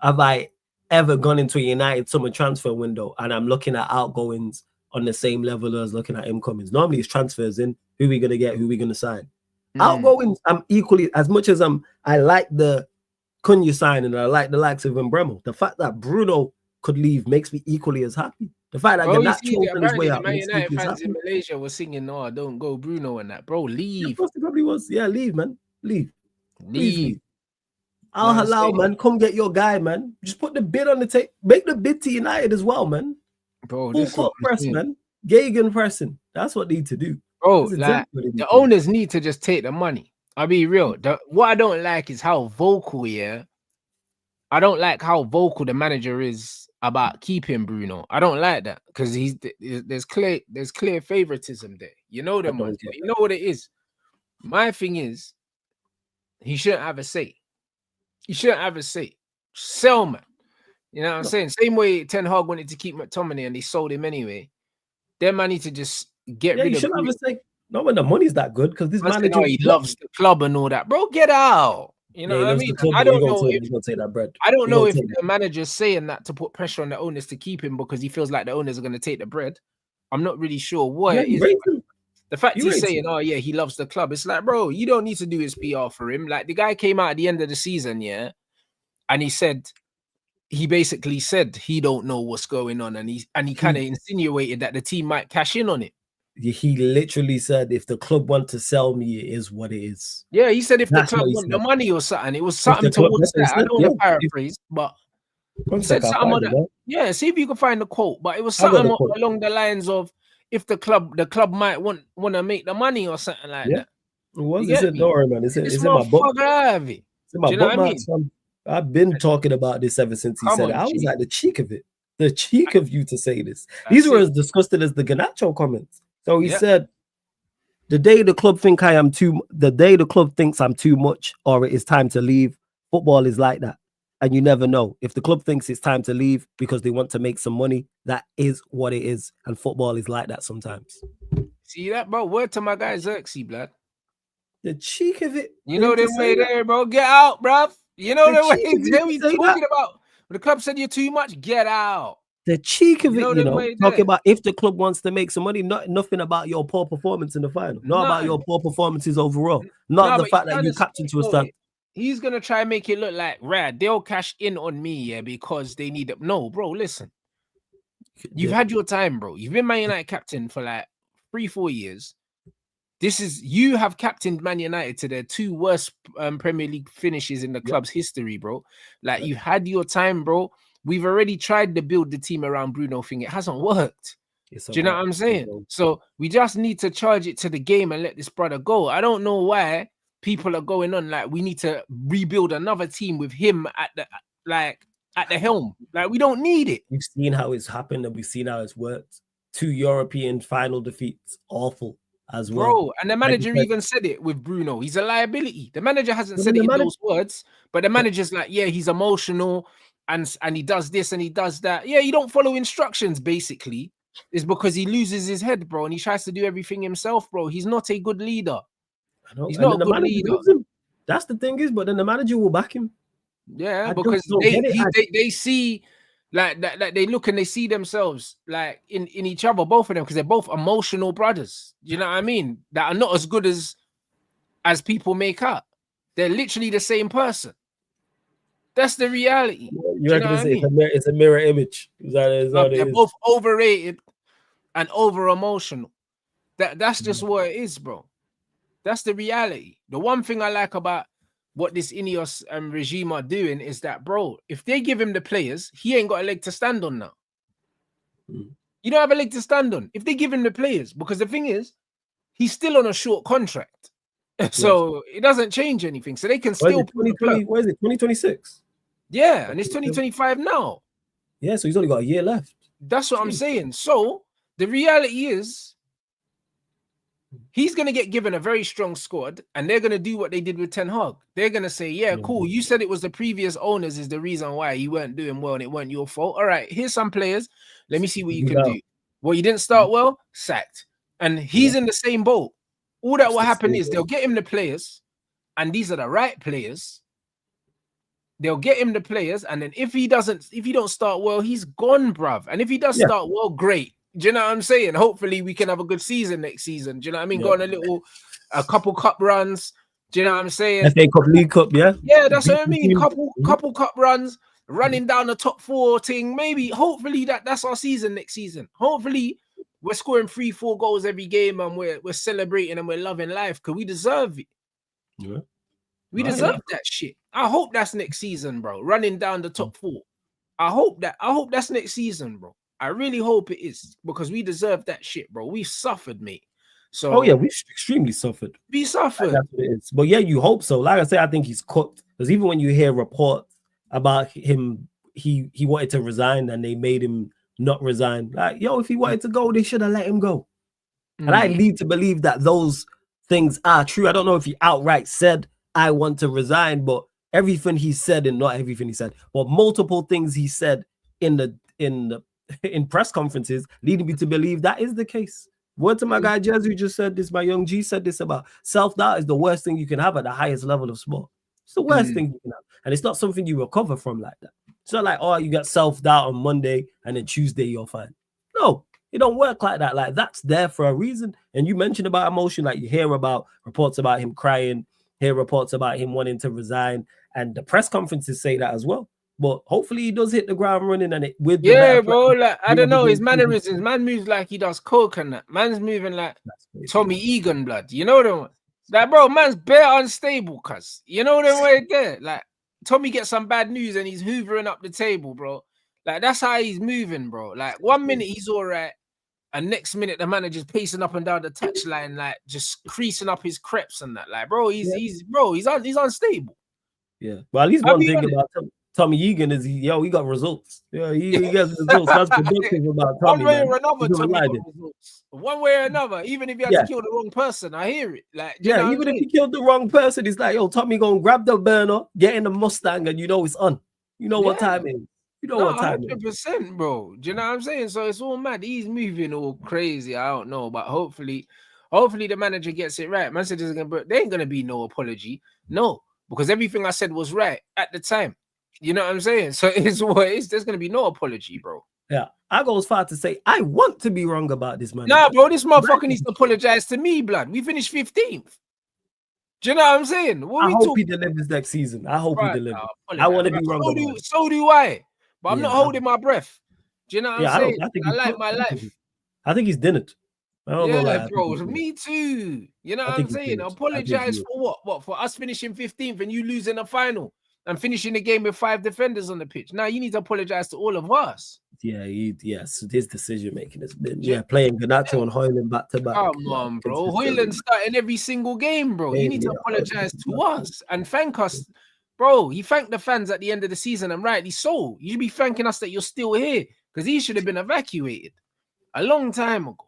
have I ever gone into a United summer transfer window and I'm looking at outgoings on the same level as looking at incomings. Normally it's transfers in. Who we gonna get? Who we gonna sign? Outgoings, I'm equally as much as I like the Cunha sign and I like the likes of Mbeumo. The fact that Bruno could leave makes me equally as happy. The fact that Garnacho opened his way out. Man United fans in Malaysia were singing, "No, don't go, Bruno," and that, bro. Leave. Yeah, it probably was. Yeah, leave, man. Leave. Al Halal, man. Come get your guy, man. Just put the bid on the tape. Make the bid to United as well, man. Bro, full court press, man. Gagan pressing. That's what they need to do. Bro, like, the owners need to just take the money. I'll be real. What I don't like is how vocal, I don't like how vocal the manager is about keeping Bruno. I don't like that because there's clear favoritism there. You know them ones. You know what it is. My thing is, he shouldn't have a say. He shouldn't have a say. Sell, man. You know what I'm saying? Same way Ten Hag wanted to keep McTominay and they sold him anyway. Them man need to just get rid of. You shouldn't have a say. Not when the money's that good because this manager he loves the club and all that, bro. Get out. You know what I mean? I don't know if the manager's saying that to put pressure on the owners to keep him because he feels like the owners are going to take the bread. I'm not really sure what it is. The fact he's saying, "Oh yeah, he loves the club," it's like, bro, you don't need to do his PR for him. Like the guy came out at the end of the season, and he basically said he don't know what's going on, and he kind of insinuated that the team might cash in on it. He literally said, if the club want to sell me, it is what it is. Yeah, he said if the club want the money or something, it was something towards that. I don't want to paraphrase, but he said something on that. Yeah, see if you can find the quote, but it was something along the lines of if the club might want to make the money or something like that. It was. It's in man. It's in my book. It's in my book, I've been talking about this ever since he said it. I was like, the cheek of it. The cheek of you to say this. These were as disgusting as the Garnacho comments. So he said, the day the club thinks I'm too much or it is time to leave, football is like that. And you never know. If the club thinks it's time to leave because they want to make some money, that is what it is. And football is like that sometimes. See that, bro? Word to my guy Xerxes, blood. The cheek of it. You know the way there, bro. Get out, bro. You know the way we talking about. When the club said you're too much, get out. The cheek of it, way talking there. about if the club wants to make some money, nothing about your poor performance in the final, not about your poor performances overall, not the fact that you captain to a stand. He's gonna try and make it look like they'll cash in on me, because they need it. No, bro, listen. You've had your time, bro. You've been Man United captain for like 3-4 years. You have captained Man United to their 2 worst Premier League finishes in the club's history, bro. Like, you've had your time, bro. We've already tried to build the team around Bruno thing. It hasn't worked. Do you know what I'm saying? So we just need to charge it to the game and let this brother go. I don't know why people are going on like we need to rebuild another team with him at the helm. Like, we don't need it. We've seen how it's happened and we've seen how it's worked. 2 European final defeats, awful as well. Bro, and the manager even said it with Bruno. He's a liability. The manager hasn't said it in those words, but the manager's like, yeah, he's emotional and he does this and he does that. Yeah, you don't follow instructions, basically. It's because he loses his head, bro, and he tries to do everything himself, bro. He's not a good leader. He's not a good leader. That's the thing is, but then the manager will back him. Yeah, because they see like that, they look and they see themselves like in each other, both of them, because they're both emotional brothers. You know what I mean? That are not as good as people make up. They're literally the same person. That's the reality. You reckon it's a mirror image? They're both overrated and over emotional. That's just what it is, bro. That's the reality. The one thing I like about what this Ineos regime are doing is that, bro, if they give him the players, he ain't got a leg to stand on now. You don't have a leg to stand on if they give him the players, because the thing is, he's still on a short contract. So it doesn't change anything. So they can still pull the plug. What is it, 2026? Yeah, and it's 2025 now. Yeah, so he's only got a year left. That's what I'm saying. So the reality is, he's going to get given a very strong squad, and they're going to do what they did with Ten Hag. They're going to say, yeah, cool, you said it was the previous owners is the reason why you weren't doing well and it weren't your fault. All right, here's some players. Let me see what you can do. Well, you didn't start well, sacked. And he's in the same boat. All that will happen is they'll get him the players, and these are the right players. They'll get him the players, and then if he don't start well, he's gone, bruv. And if he does start well, great. Do you know what I'm saying? Hopefully we can have a good season next season. Do you know what I mean? Go on a couple cup runs. Do you know what I'm saying? FA Cup, League Cup, yeah? Yeah, that's what I mean. Couple cup runs, running down the top 4 thing. Maybe, hopefully that's our season next season. Hopefully we're scoring 3-4 goals every game and we're celebrating and we're loving life because we deserve it. Yeah. We deserve that shit. I hope that's next season, bro. Running down the top 4. I hope that's next season, bro. I really hope it is, because we deserve that shit, bro. We've suffered, mate. So we've extremely suffered. We suffered. That's what it is. But yeah, you hope so. Like I say, I think he's cooked. Because even when you hear reports about him, he wanted to resign and they made him not resign. Like, if he wanted to go, they should have let him go. And I lead to believe that those things are true. I don't know if he outright said, I want to resign, but everything he said, and not everything he said, but multiple things he said in press conferences leading me to believe that is the case. Word to my guy Jez, who just said this, my young G said this about self-doubt is the worst thing you can have at the highest level of sport. It's the worst thing you can have. And it's not something you recover from like that. It's not like, you got self-doubt on Monday and then Tuesday you're fine. No, it don't work like that. Like, that's there for a reason. And you mentioned about emotion, like you hear about reports about him crying, hear reports about him wanting to resign, and the press conferences say that as well. But hopefully he does hit the ground running and bro. Like, I don't know, his mannerisms. Man moves like he does coke and that. Man's moving like Tommy Egan blood. You know them? Like, bro, man's bare unstable, cuz. You know them way there? Like, Tommy gets some bad news and he's hoovering up the table, bro. Like, that's how he's moving, bro. Like, 1 minute he's all right, and next minute the manager's pacing up and down the touchline, like just creasing up his crepes and that. Like, bro, he's unstable. Yeah. Well, at least one thing about Tommy Egan is he got results. Yeah, he gets results. That's productive about Tommy. One way or another, Tommy got results. One way or another, even if you had to kill the wrong person, I hear it. Like, even if he killed the wrong person, it's like, Tommy gonna grab the burner, get in the Mustang, and it's on. You know what time it is. You know what time 100%, bro. Do you know what I'm saying? So it's all mad. He's moving all crazy. I don't know, but hopefully the manager gets it right. Man said there ain't gonna be no apology. No, because everything I said was right at the time. You know what I'm saying? So it's what it is. There's gonna be no apology, bro. Yeah, I go as far to say I want to be wrong about this manager. Nah, bro, this motherfucker needs to apologize to me, blood. We finished 15th. Do you know what I'm saying? I hope he delivers next season. I hope he delivers. I want to be wrong about it. So do I. But I'm not holding my breath. Do you know what I'm saying? I like my life. I think he's done it. Yeah, bro. Me too. You know what I'm saying? Apologize for what? What? For us finishing 15th and you losing the final and finishing the game with 5 defenders on the pitch. Now you need to apologize to all of us. Yeah, yes. His decision making has been playing Garnacho and Højlund back to back. Come on, bro. Højlund starting every single game, bro. You need to apologize to us and thank us, bro. He thanked the fans at the end of the season, and rightly so. You should be thanking us that you're still here because he should have been evacuated a long time ago.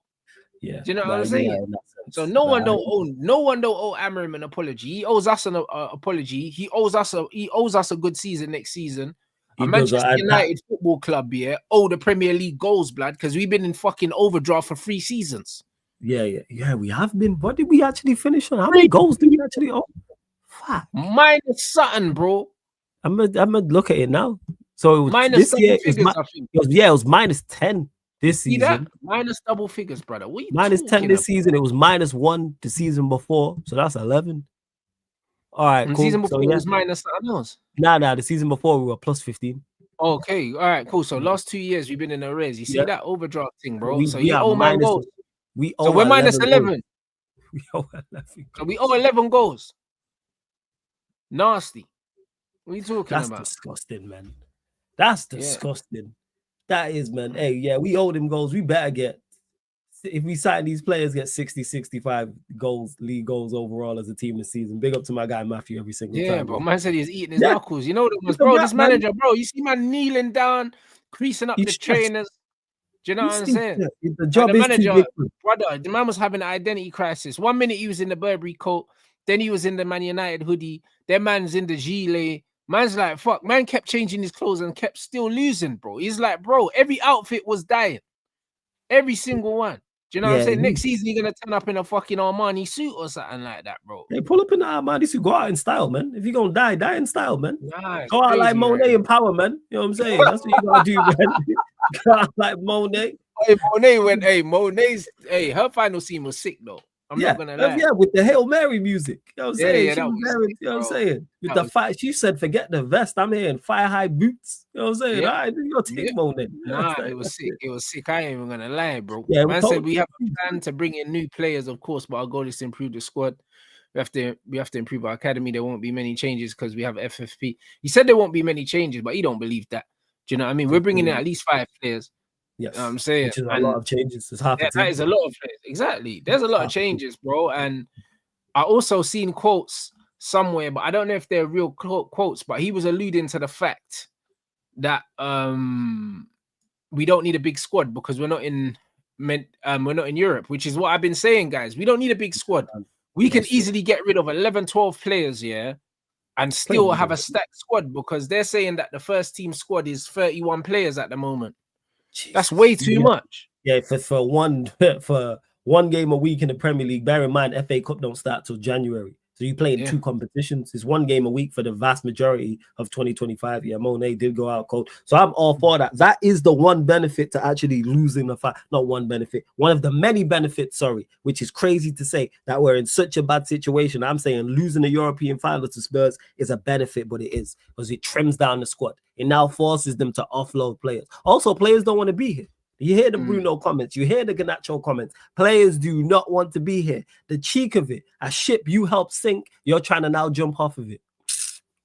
Yeah, do you know what I'm saying? So no one don't owe Amorim an apology. He owes us an apology. He owes us a good season next season. Manchester United Football Club owe the Premier League goals, blood, because we've been in fucking overdraft for 3 seasons. Yeah, we have been. What did we actually finish on? How many goals did we actually owe? Fuck. Minus something, bro. I'm gonna look at it now. So it was minus this year. Figures, it was minus 10 this season. That? Minus double figures, brother. Minus 10 this season. It was minus 1 the season before, so that's 11. All right, cool. The season before it was minus something else. Nah. The season before we were plus 15. Okay, all right, cool. So last 2 years we've been in a raise. You see that overdraft thing, bro? So you owe my goals. So we're minus 11. We owe 11. So we owe 11 goals. Nasty. What are you talking about? That's disgusting, man. That's disgusting. That is, man. Hey, yeah, we owe them goals. We better get, if we sign these players, get 60, 65 goals, league goals overall as a team this season. Big up to my guy Matthew every single time. Yeah, bro. Man said he's eating his knuckles. You know what it was, bro? This manager, bro. You see man kneeling down, creasing up the trainers. Do you know what I'm saying? The job is too big. Brother, the man was having an identity crisis. 1 minute he was in the Burberry coat, then he was in the Man United hoodie, then man's in the gilet. Man's like, fuck. Man kept changing his clothes and kept still losing, bro. He's like, bro, every outfit was dying. Every single one. Do you know what I'm saying? Next season, you're going to turn up in a fucking Armani suit or something like that, bro. Hey, pull up in the Armani suit. Go out in style, man. If you're going to die in style, man. Nah, go out like Monet in Power, man. You know what I'm saying? That's what you got to do, man. Go out like Monet. Hey, Monet went, her final scene was sick, though. I'm not gonna lie. Yeah, with the Hail Mary music. You know what I'm saying? You know what I'm saying? With the fight, she said, forget the vest. I'm here in fire high boots. You know what I'm saying? All right, you're take Monet. Nah, it was sick. It was sick. I ain't even gonna lie, bro. Yeah, man said we have a plan to bring in new players, of course, but our goal is to improve the squad. We have to improve our academy. There won't be many changes because we have FFP. He said there won't be many changes, but he don't believe that. Do you know what I mean? We're bringing in at least 5 players. Yes, I'm saying, which is a lot of changes. That is a lot of players. Exactly. There's a lot of changes, bro. And I also seen quotes somewhere, but I don't know if they're real quotes. But he was alluding to the fact that we don't need a big squad because we're not in Europe, which is what I've been saying, guys. We don't need a big squad. We can easily get rid of 11, 12 players, and still have a stacked squad because they're saying that the first team squad is 31 players at the moment. Jeez. That's way too much. Yeah, for one game a week in the Premier League. Bear in mind, FA Cup don't start till January. So you play in 2 competitions. It's 1 game a week for the vast majority of 2025. Yeah, Monet did go out cold. So I'm all for that. That is the one benefit to actually losing the fight. Not one benefit. One of the many benefits, which is crazy to say that we're in such a bad situation. I'm saying losing the European final to Spurs is a benefit, but it is because it trims down the squad. It now forces them to offload players. Also, players don't want to be here. You hear the Bruno comments. You hear the Garnacho comments. Players do not want to be here. The cheek of it, a ship you help sink, you're trying to now jump off of it.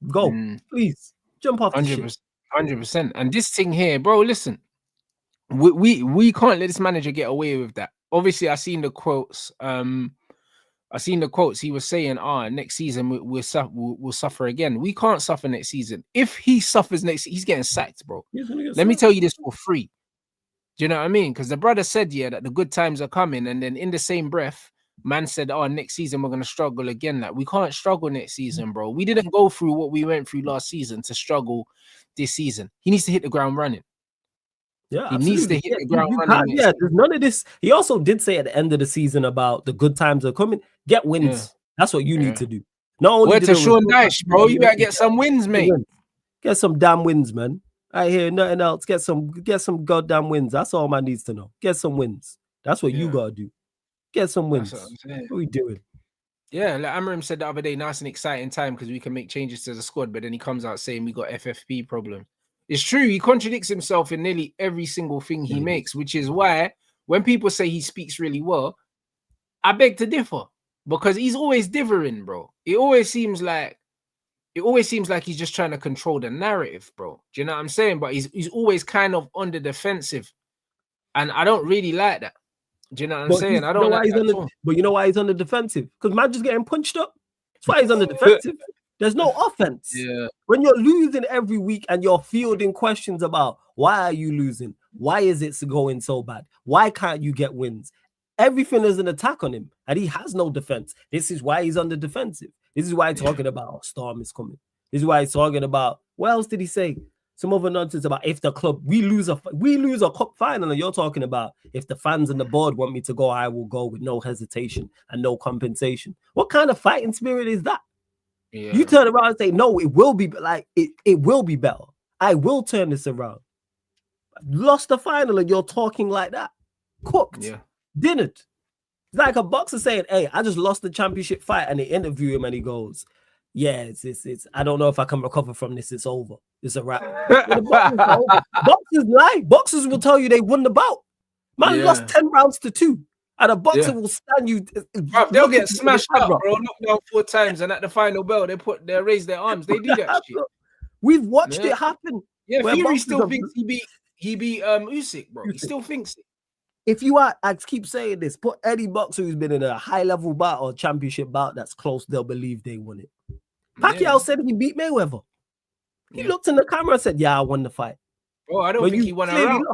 Go, please, jump off 100%, the ship. 100%. And this thing here, bro, listen, we can't let this manager get away with that. Obviously, I seen the quotes. He was saying, next season we'll suffer again. We can't suffer next season. If he suffers next, he's getting sacked, bro. Let me tell you this for free. Do you know what I mean? Because the brother said, that the good times are coming. And then in the same breath, man said, next season we're going to struggle again. Like, we can't struggle next season, bro. We didn't go through what we went through last season to struggle this season. He needs to hit the ground running. Yeah, he needs to hit the ground running. Yeah, there's none of this. He also did say at the end of the season about the good times are coming. Get wins. Yeah. That's what you need to do. Not only to Sean Dyche, bro. You better get some wins, mate. Get some damn wins, man. I hear nothing else. Get some goddamn wins. That's all man needs to know. Get some wins. That's what you gotta do. Get some wins. That's what I'm saying. What are we doing? Yeah, like Amorim said the other day, now it's an exciting time because we can make changes to the squad, but then he comes out saying we got FFP problem. It's true, he contradicts himself in nearly every single thing he makes, which is why when people say he speaks really well, I beg to differ because he's always differing, bro. It always seems like he's just trying to control the narrative, bro. Do you know what I'm saying? But he's always kind of on the defensive, and I don't really like that. Do you know what I'm saying? I don't like that. But you know why he's on the defensive? Because man just getting punched up. That's why he's on the defensive. There's no offense. Yeah. When you're losing every week and you're fielding questions about why are you losing? Why is it going so bad? Why can't you get wins? Everything is an attack on him, and he has no defense. This is why he's on the defensive. This is why he's talking about storm is coming. This is why he's talking about what else did he say? Some other nonsense about if the club we lose a cup final, and you're talking about if the fans and the board want me to go, I will go with no hesitation and no compensation. What kind of fighting spirit is that? Yeah. You turn around and say, no, it will be like it will be better. I will turn this around. Lost the final and you're talking like that. Cooked. Yeah. Didn't. It's like a boxer saying, hey, I just lost the championship fight, and they interview him and he goes, yeah, it's I don't know if I can recover from this. It's over. It's a wrap. Boxers lie. Boxers will tell you they won the bout. Man lost 10 rounds to 2. And a boxer will stand you. Bro, they'll get smashed up, bro. Knocked down 4 times, and at the final bell, they raise their arms. They do that shit. We've watched it happen. Yeah, Fury still thinks he beat Usyk, bro. He still thinks it. If you are, I keep saying this, put any boxer who's been in a high-level bout or championship bout that's close, they'll believe they won it. Pacquiao said he beat Mayweather. He looked in the camera and said, yeah, I won the fight. Oh, I don't think he won a round.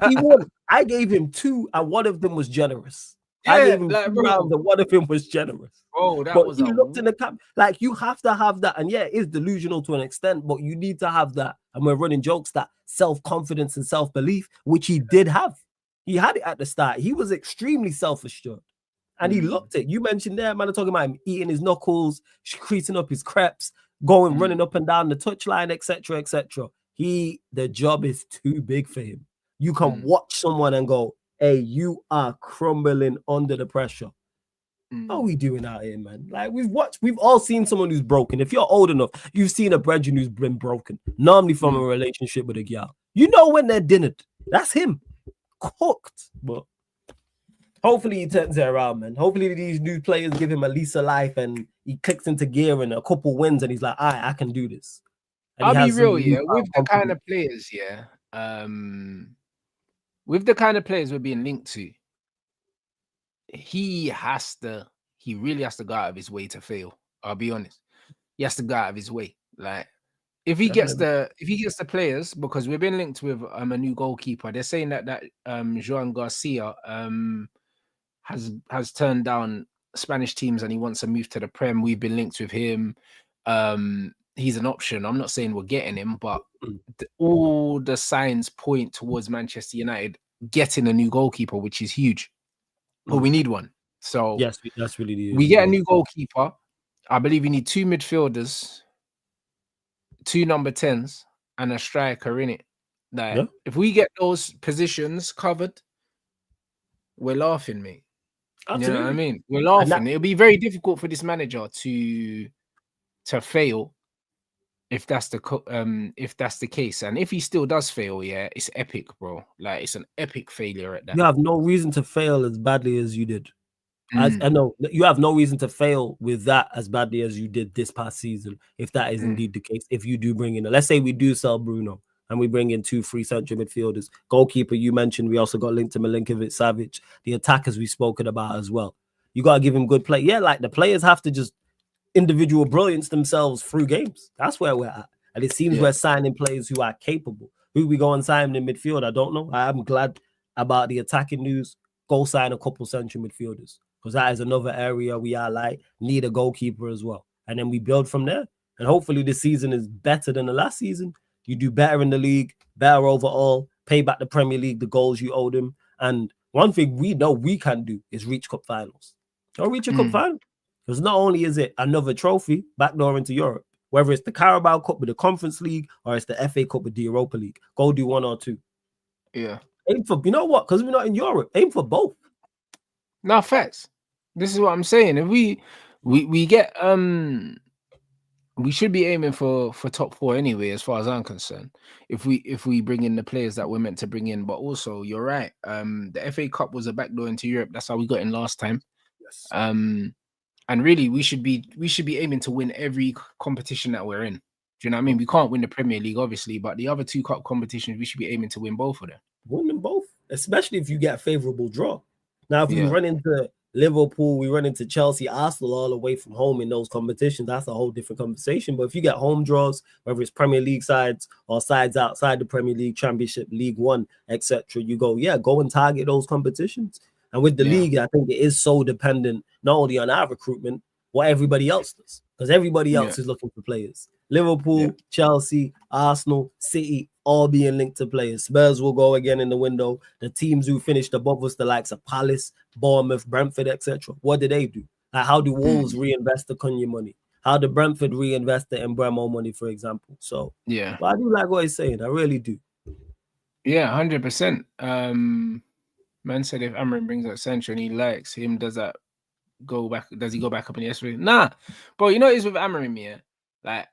He won. I gave him 2, and one of them was generous. Yeah, I gave him 2 rounds, and one of them was generous. Oh, that was. He looked in the camera. Like, you have to have that, and yeah, it's delusional to an extent, but you need to have that. And we're running jokes, that self-confidence and self-belief, which he did have. He had it at the start. He was extremely self-assured. And he looked it. You mentioned there, man, I'm talking about him eating his knuckles, creasing up his crepes, running up and down the touchline, etc., etc. The job is too big for him. You can watch someone and go, hey, you are crumbling under the pressure. What are we doing out here, man? Like, we've all seen someone who's broken. If you're old enough, you've seen a brethren who's been broken, normally from a relationship with a girl. You know when they're dinnered. That's him. Cooked. But hopefully he turns it around, man. Hopefully these new players give him at least a life and he clicks into gear and a couple wins and he's like, all right, I can do this. And I'll be real, with the kind of players, with the kind of players we're being linked to, he really has to go out of his way to fail. I'll be honest. He has to go out of his way. Like, if he gets the players, because we've been linked with a new goalkeeper. They're saying that Joan Garcia has turned down Spanish teams and he wants to move to the Prem. We've been linked with him. He's an option. I'm not saying we're getting him, but all the signs point towards Manchester United getting a new goalkeeper, which is huge. But we need one. So yes, that's really the we get a new goalkeeper. I believe we need 2 midfielders, 2 number 10s, and a striker in it. Like, if we get those positions covered, we're laughing, mate. Absolutely. You know what I mean? We're laughing. It'll be very difficult for this manager to fail if that's the case. And if he still does fail, it's epic, bro. Like, it's an epic failure at that. You have no reason to fail as badly as you did. I know you have no reason to fail with that as badly as you did this past season, if that is indeed the case. If you do bring in, let's say we do sell Bruno and we bring in 2 free central midfielders, goalkeeper you mentioned, we also got linked to Milinkovic-Savic, the attackers we've spoken about as well. You got to give him good play. Yeah, like the players have to just individual brilliance themselves through games. That's where we're at. And it seems we're signing players who are capable. Who we go and sign in midfield, I don't know. I'm glad about the attacking news. Go sign a couple central midfielders, because that is another area we are need a goalkeeper as well. And then we build from there. And hopefully this season is better than the last season. You do better in the league, better overall, pay back the Premier League the goals you owed him. And one thing we know we can do is reach cup finals. Or reach a cup final. Because not only is it another trophy backdoor into Europe, whether it's the Carabao Cup with the Conference League or it's the FA Cup with the Europa League. Go do one or two. Yeah. Aim for, you know what? Because we're not in Europe. Aim for both. No, facts. This is what I'm saying. If we get we should be aiming for top 4 anyway, as far as I'm concerned. If we bring in the players that we're meant to bring in, but also you're right. The FA Cup was a backdoor into Europe. That's how we got in last time. Yes. And really we should be aiming to win every competition that we're in. Do you know what I mean? We can't win the Premier League, obviously, but the other 2 cup competitions, we should be aiming to win both of them. Win them both, especially if you get a favorable draw. Now, if we run into Liverpool, we run into Chelsea, Arsenal all away from home in those competitions, that's a whole different conversation. But if you get home draws, whether it's Premier League sides or sides outside the Premier League, Championship, League One, etc., you go and target those competitions. And with the league, I think it is so dependent not only on our recruitment, what everybody else does, because everybody else is looking for players. Liverpool, Chelsea, Arsenal, City, all being linked to players. Spurs will go again in the window. The teams who finished above us, the likes of Palace, Bournemouth, Brentford, etc., what do they do? Like, how do Wolves reinvest the Cunha money? How do Brentford reinvest the Embremo money, for example? So, but I do like what he's saying. I really do. Yeah, 100%. Man said if Amorim brings out Sancho and he likes him, does he go back up in the S3? Nah, bro, you know what it is with Amorim, yeah? Like,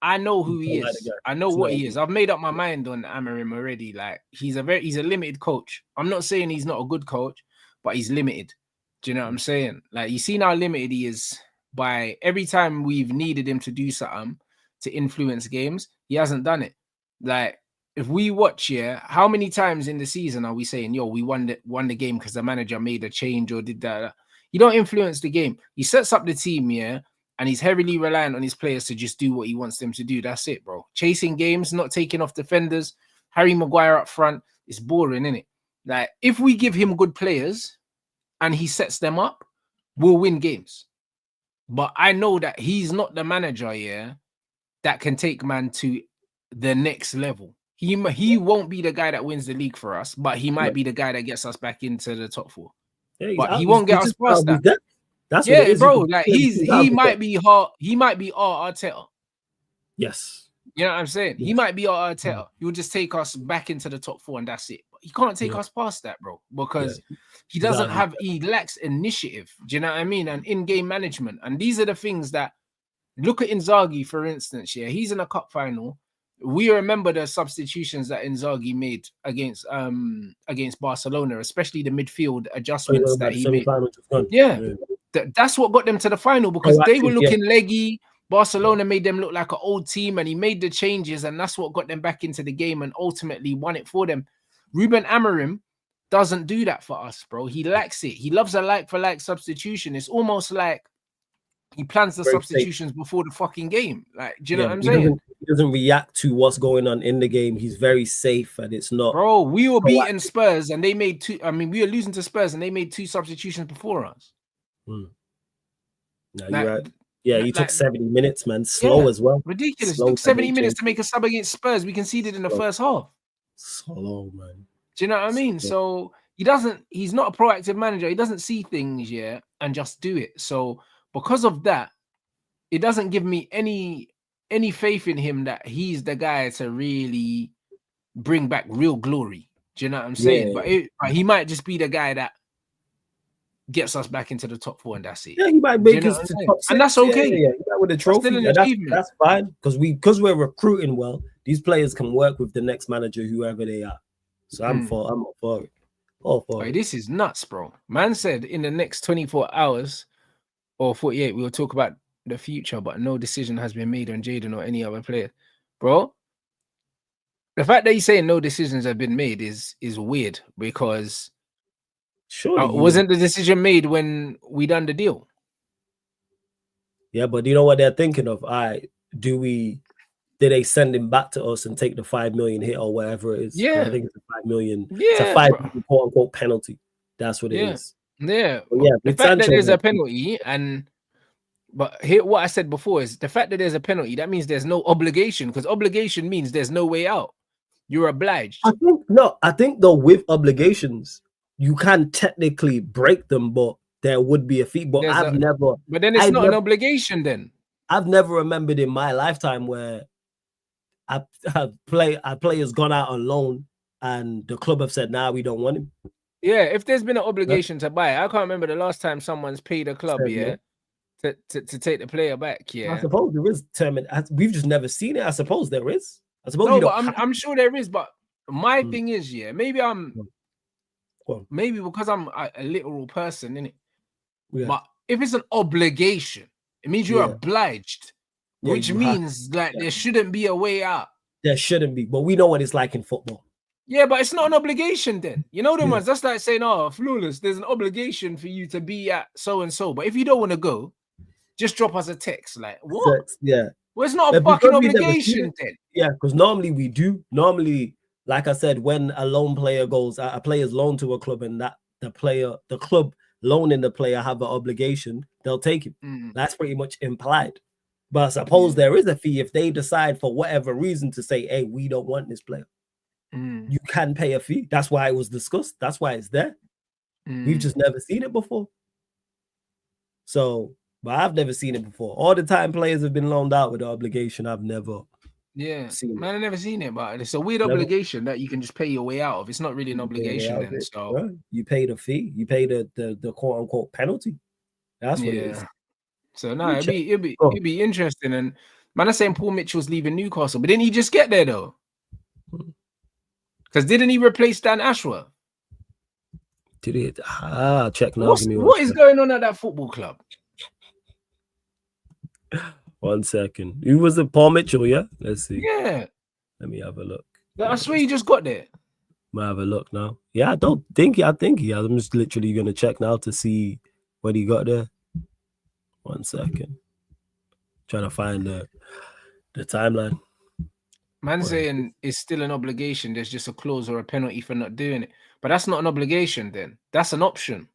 I know who he is. I know what he is. I've made up my mind on Amorim already. Like, he's a limited coach. I'm not saying he's not a good coach, but he's limited. Do you know what I'm saying? Like, you see how limited he is by every time we've needed him to do something to influence games, he hasn't done it. Like, if we watch, how many times in the season are we saying, yo, we won the game because the manager made a change or did that? He don't influence the game. He sets up the team, and he's heavily reliant on his players to just do what he wants them to do. That's it, bro. Chasing games, not taking off defenders, Harry Maguire up front. It's boring, isn't it? Like, if we give him good players and he sets them up, we'll win games. But I know that he's not the manager, that can take man to the next level. He won't be the guy that wins the league for us, but he might be the guy that gets us back into the top 4. Yeah, but he won't get us past that. That's what it is, bro. Like, he might be our Arteta. Yes. You know what I'm saying? Yes. He might be our Arteta. He'll just take us back into the top 4 and that's it. But he can't take us past that, bro, because he lacks initiative. Do you know what I mean? And in-game management. And these are the things that, look at Inzaghi, for instance. Yeah, he's in a cup final. We remember the substitutions that Inzaghi made against Barcelona, especially the midfield adjustments that he made. That's what got them to the final, because they were looking leggy. Barcelona made them look like an old team, and he made the changes, and that's what got them back into the game and ultimately won it for them. Ruben Amorim doesn't do that for us, bro. He lacks it. He loves a like-for-like substitution. It's almost like he plans the substitutions before the fucking game. Like, do you know what I'm saying? He doesn't react to what's going on in the game. He's very safe, and it's not. Bro, we were beating Spurs, and they made 2. I mean, we were losing to Spurs, and they made 2 substitutions before us. No, you're right. Yeah, he took 70 minutes, man. Slow as well. Ridiculous. It took 70 minutes to make a sub against Spurs. We conceded in the first half. Slow, man. Do you know what I mean? So he's not a proactive manager. He doesn't see things, and just do it. So because of that, it doesn't give me any faith in him that he's the guy to really bring back real glory. Do you know what I'm saying? But he might just be the guy that gets us back into the top 4, and that's it. Yeah, he might make us to top 6, and that's okay. Yeah, with the trophy, that's fine, because we're recruiting well. These players can work with the next manager, whoever they are. So I'm all for it. All for it. This is nuts, bro. Man said in the next 24 hours or 48, we will talk about the future, but no decision has been made on Jadon or any other player, bro. The fact that he's saying no decisions have been made is weird, because wasn't the decision made when we done the deal? Yeah, but you know what they're thinking of? Did they send him back to us and take the 5 million hit or whatever it is? Yeah, I think it's a 5 million. Yeah, it's a 5 million, quote unquote penalty. That's what it is. Yeah, the fact that there's a penalty, but here what I said before is the fact that there's a penalty, that means there's no obligation, because obligation means there's no way out. You're obliged. I think though, with obligations, you can technically break them, but there would be a fee. But But then it's not an obligation then. I've never remembered in my lifetime where a player's gone out on loan and the club have said, "Nah, we don't want him." Yeah, if there's been an obligation to buy, I can't remember the last time someone's paid a club, to take the player back. Yeah, I suppose there is we've just never seen it. I suppose there is. I suppose no, but I'm sure there is. But my thing is, maybe maybe because I'm a literal person, innit? Yeah. But if it's an obligation, it means you're obliged, which means like there shouldn't be a way out. There shouldn't be, but we know what it's like in football. Yeah, but it's not an obligation then. You know the ones, that's like saying, oh, Flawless, there's an obligation for you to be at so-and-so. But if you don't want to go, just drop us a text. Like, what? Yeah. Well, it's not a fucking obligation then. Yeah, because normally we do. Normally, like I said, when a loan player goes, a player's loan to a club and that the club loaning the player have an obligation, they'll take him. That's pretty much implied. But I suppose there is a fee if they decide for whatever reason to say, hey, we don't want this player. You can pay a fee. That's why it was discussed. That's why it's there. We've just never seen it before. So, but I've never seen it before. All the time players have been loaned out with an obligation. I've never seen it. I've never seen it, but it's a weird obligation that you can just pay your way out of. It's not really an obligation then. So right. You pay the fee. You pay the quote unquote penalty. That's what it is. So no, it'd be interesting. And man, I'm saying Paul Mitchell's leaving Newcastle, but didn't he just get there though? Because didn't he replace Dan Ashworth? Did he? Check now. What is going on at that football club? 1 second. Who was it? Paul Mitchell, yeah? Let's see. Yeah. Let me have a look. I swear he just got there. Might have a look now. Yeah, I think he has. I'm just literally going to check now to see when he got there. 1 second. Trying to find the timeline. Man saying it's still an obligation. There's just a clause or a penalty for not doing it. But that's not an obligation then. That's an option.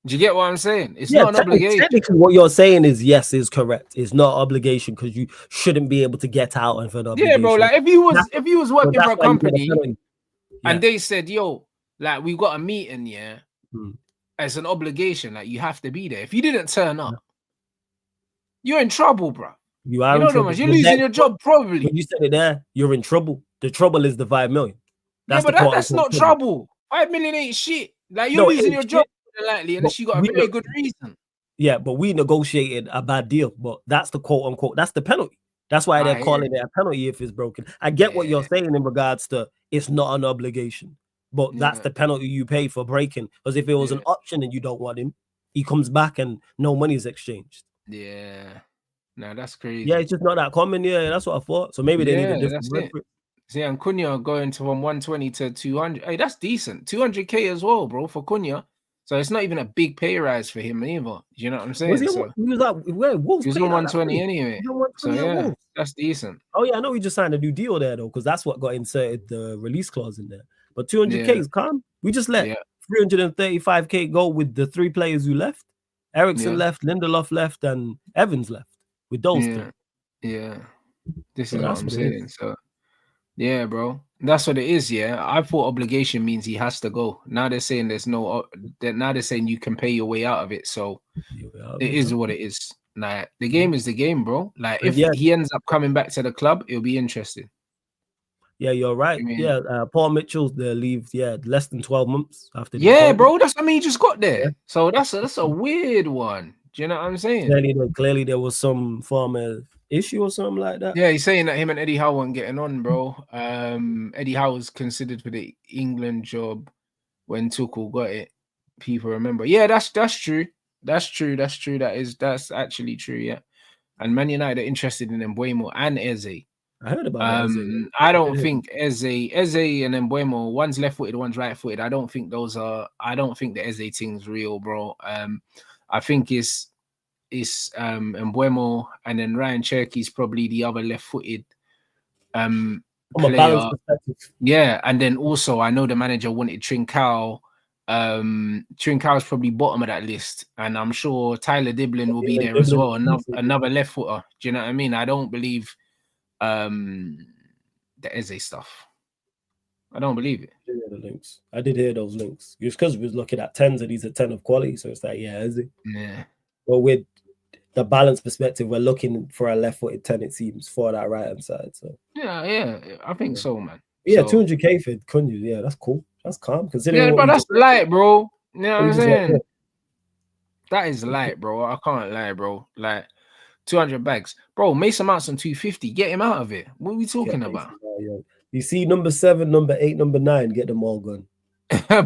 Do you get what I'm saying? It's not an obligation. Technically, what you're saying is correct. It's not obligation because you shouldn't be able to get out of an obligation. Yeah, bro. Like if you was working for a company and they said, yo, like we've got a meeting, as an obligation, like you have to be there. If you didn't turn up, you're in trouble, bro. You are in trouble. You're losing your job probably. When you said it there, you're in trouble. The trouble is the 5 million. That's that's not trouble. 5 million ain't shit. Like you're losing your job likely unless you got a very good reason. Yeah, but we negotiated a bad deal. But that's the quote unquote. That's the penalty. That's why they're calling it a penalty if it's broken. I get what you're saying in regards to it's not an obligation, but that's the penalty you pay for breaking. Because if it was an option and you don't want him, he comes back and no money is exchanged. Yeah. No, that's crazy. Yeah, it's just not that common. Yeah, that's what I thought. So maybe they need a different word for it. See, and Cunha going from 120 to 200. Hey, that's decent. 200K as well, bro, for Cunha. So it's not even a big pay rise for him either. You know what I'm saying? He was on 120 anyway. So yeah, that's decent. Oh yeah, I know he just signed a new deal there though, because that's what got inserted the release clause in there. But 200K is calm. We just let 335K go with the 3 players who left. Ericsson left, Lindelof left, and Evans left. With those 3. Yeah. This is what I'm saying. So yeah, bro. That's what it is, yeah. I thought obligation means he has to go. Now they're saying there's no now they're saying you can pay your way out of it. So it is what it is. Like the game is the game, bro. Like if he ends up coming back to the club, it'll be interesting. Yeah, you're right. Paul Mitchell, they leave, less than 12 months after. Yeah, bro. That's he just got there. Yeah. So that's a weird one. Do you know what I'm saying? Clearly there was some form of issue or something like that. Yeah, he's saying that him and Eddie Howe weren't getting on, bro. Eddie Howe was considered for the England job when Tuchel got it. People remember. Yeah, that's true. That's true. That's actually true. Yeah, and Man United are interested in Mbeumo and Eze. I heard about Eze. I don't think Eze and Mbeumo, one's left-footed, one's right-footed. I don't think the Eze thing's real, bro. I think it's Mbeumo, and then Ryan Cherky's probably the other left-footed player. Yeah, and then also I know the manager wanted Trincao. Trincao is probably bottom of that list, and I'm sure Tyler Diblin will be there as well. Another left footer. Do you know what I mean? I don't believe the Eze stuff. I don't believe it. I did hear those links. Just because we was looking at 10s and he's a 10 of quality, so it's like Eze. Yeah. But with the balance perspective, we're looking for a left-footed 10, it seems, for that right-hand side. So yeah, I think so, man. Yeah, so, 200K for Cunha. Yeah, that's cool. That's calm. Considering yeah, what but that's light, bro. You know what I'm saying? That is light, bro. I can't lie, bro. Like 200 bags, bro. Mason Mount's on 250. Get him out of it. What are we talking about? You see, number 7, number 8, number 9, get them all gone.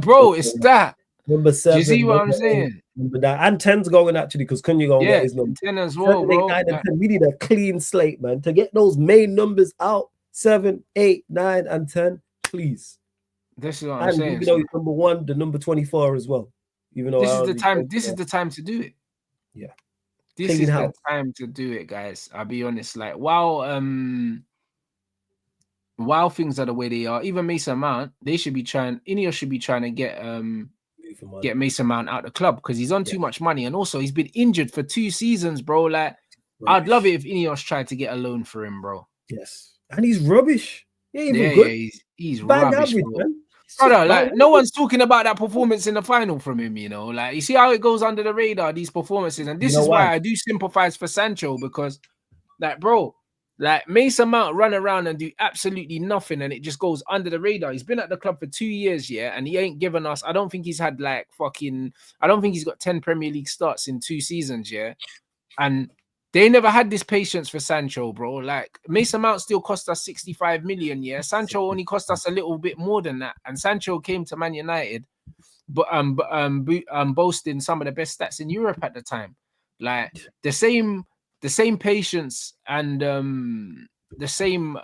Bro, it's that. Number 7. Do you see what I'm saying? 8, number 9, and 10's going actually because Cunha gonna get his number. 10 as well, 7, 8, 9, and 10. We need a clean slate, man, to get those main numbers out. 7, 8, 9, and 10, please. This is what I'm saying. Even though he's number 1, the number 24 as well. Even though this is the time. This is the time to do it. Yeah. This is the time to do it, guys. I'll be honest. Like, while things are the way they are, even Mason Mount, they should be trying. Ineos should be trying to get Mason Mount out of the club because he's on too much money, and also he's been injured for 2 seasons, bro. Like, I'd love it if Ineos tried to get a loan for him, bro. Yes, and he's rubbish. He's rubbish, average, bro. Man. Brother, like, no one's talking about that performance in the final from him, you know. Like, you see how it goes under the radar, these performances, and this is why I do sympathize for Sancho because, like, bro, like Mason Mount run around and do absolutely nothing, and it just goes under the radar. He's been at the club for 2 years, and he ain't given us. I don't think he's had I don't think he's got 10 Premier League starts in 2 seasons, and they never had this patience for Sancho, bro. Like, Mason Mount still cost us 65 million, Sancho only cost us a little bit more than that. And Sancho came to Man United, but boasting some of the best stats in Europe at the time. Like, the same patience and the same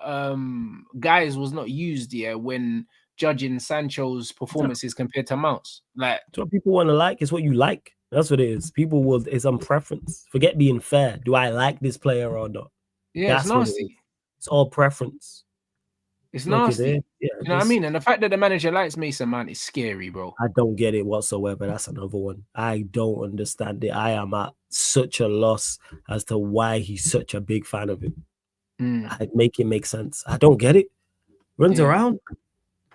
guys was not used when judging Sancho's performances compared to Mount's. Like, it's what people want to like. It's what you like. That's what it is. It's on preference. Forget being fair. Do I like this player or not? Yeah, that's nasty. It's all preference. It's nasty. You know what I mean? And the fact that the manager likes Mason Mount is scary, bro. I don't get it whatsoever. That's another one. I don't understand it. I am at such a loss as to why he's such a big fan of him. I'd make it make sense. I don't get it. Runs around.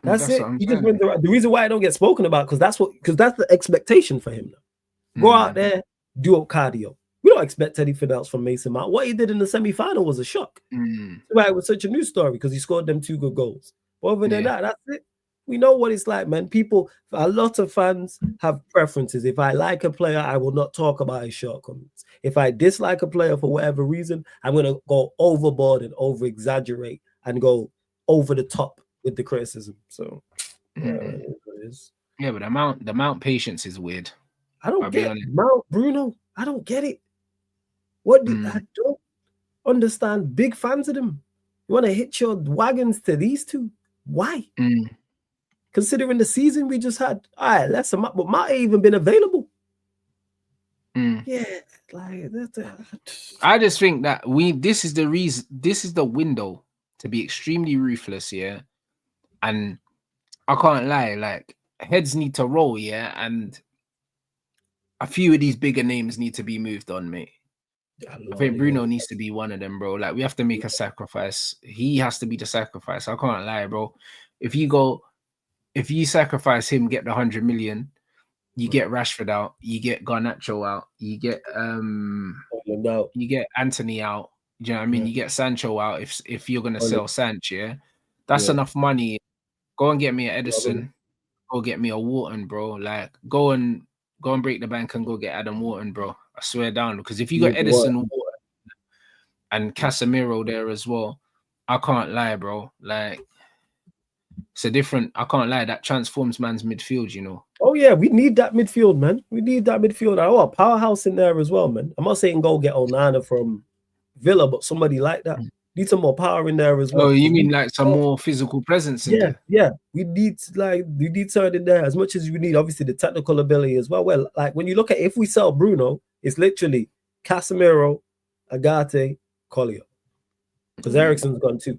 That's it. He just runs around. The reason why I don't get spoken about because that's the expectation for him. Go out there, do up cardio. We don't expect anything else from Mason Mount. What he did in the semi-final was a shock. Right, it was such a new story because he scored them 2 good goals. But other than that, that's it. We know what it's like, man. A lot of fans have preferences. If I like a player, I will not talk about his shortcomings. If I dislike a player for whatever reason, I'm going to go overboard and over-exaggerate and go over the top with the criticism. So, it is. Yeah, but the Mount patience is weird. I don't get Mount Bruno. I don't get it. I don't understand. Big fans of them. You want to hitch your wagons to these two? Why? Considering the season we just had, all right, let's them up, but Mount ain't even been available. Yeah, like I just think that this is the reason. This is the window to be extremely ruthless, and I can't lie. Like, heads need to roll, and a few of these bigger names need to be moved on, mate. I think Bruno needs to be one of them, bro. Like, we have to make a sacrifice. He has to be the sacrifice. I can't lie, bro. If you sacrifice him, get the 100 million, you get Rashford out, you get Garnacho out, you get Anthony out. Do you know what I mean? You get Sancho out if you're gonna sell Sancho, that's enough money. Go and get me an Edison. Go get me a Wharton, bro. Like, go and break the bank and go get Adam Wharton, bro. I swear down. Because if you got Edison, Wharton, and Casemiro there as well, I can't lie, bro. Like, it's a different. I can't lie. That transforms man's midfield, you know. Oh yeah, we need that midfield, man. We need that midfield. Oh, a powerhouse in there as well, man. I'm not saying go get Onana from Villa, but somebody like that. Need some more power in there as well. Oh, you mean like some more physical presence in there? Yeah. We need something in there as much as we need, obviously, the technical ability as well. Well, like, when you look at if we sell Bruno, it's literally Casemiro, Agate, Collier. Because Eriksen's gone too.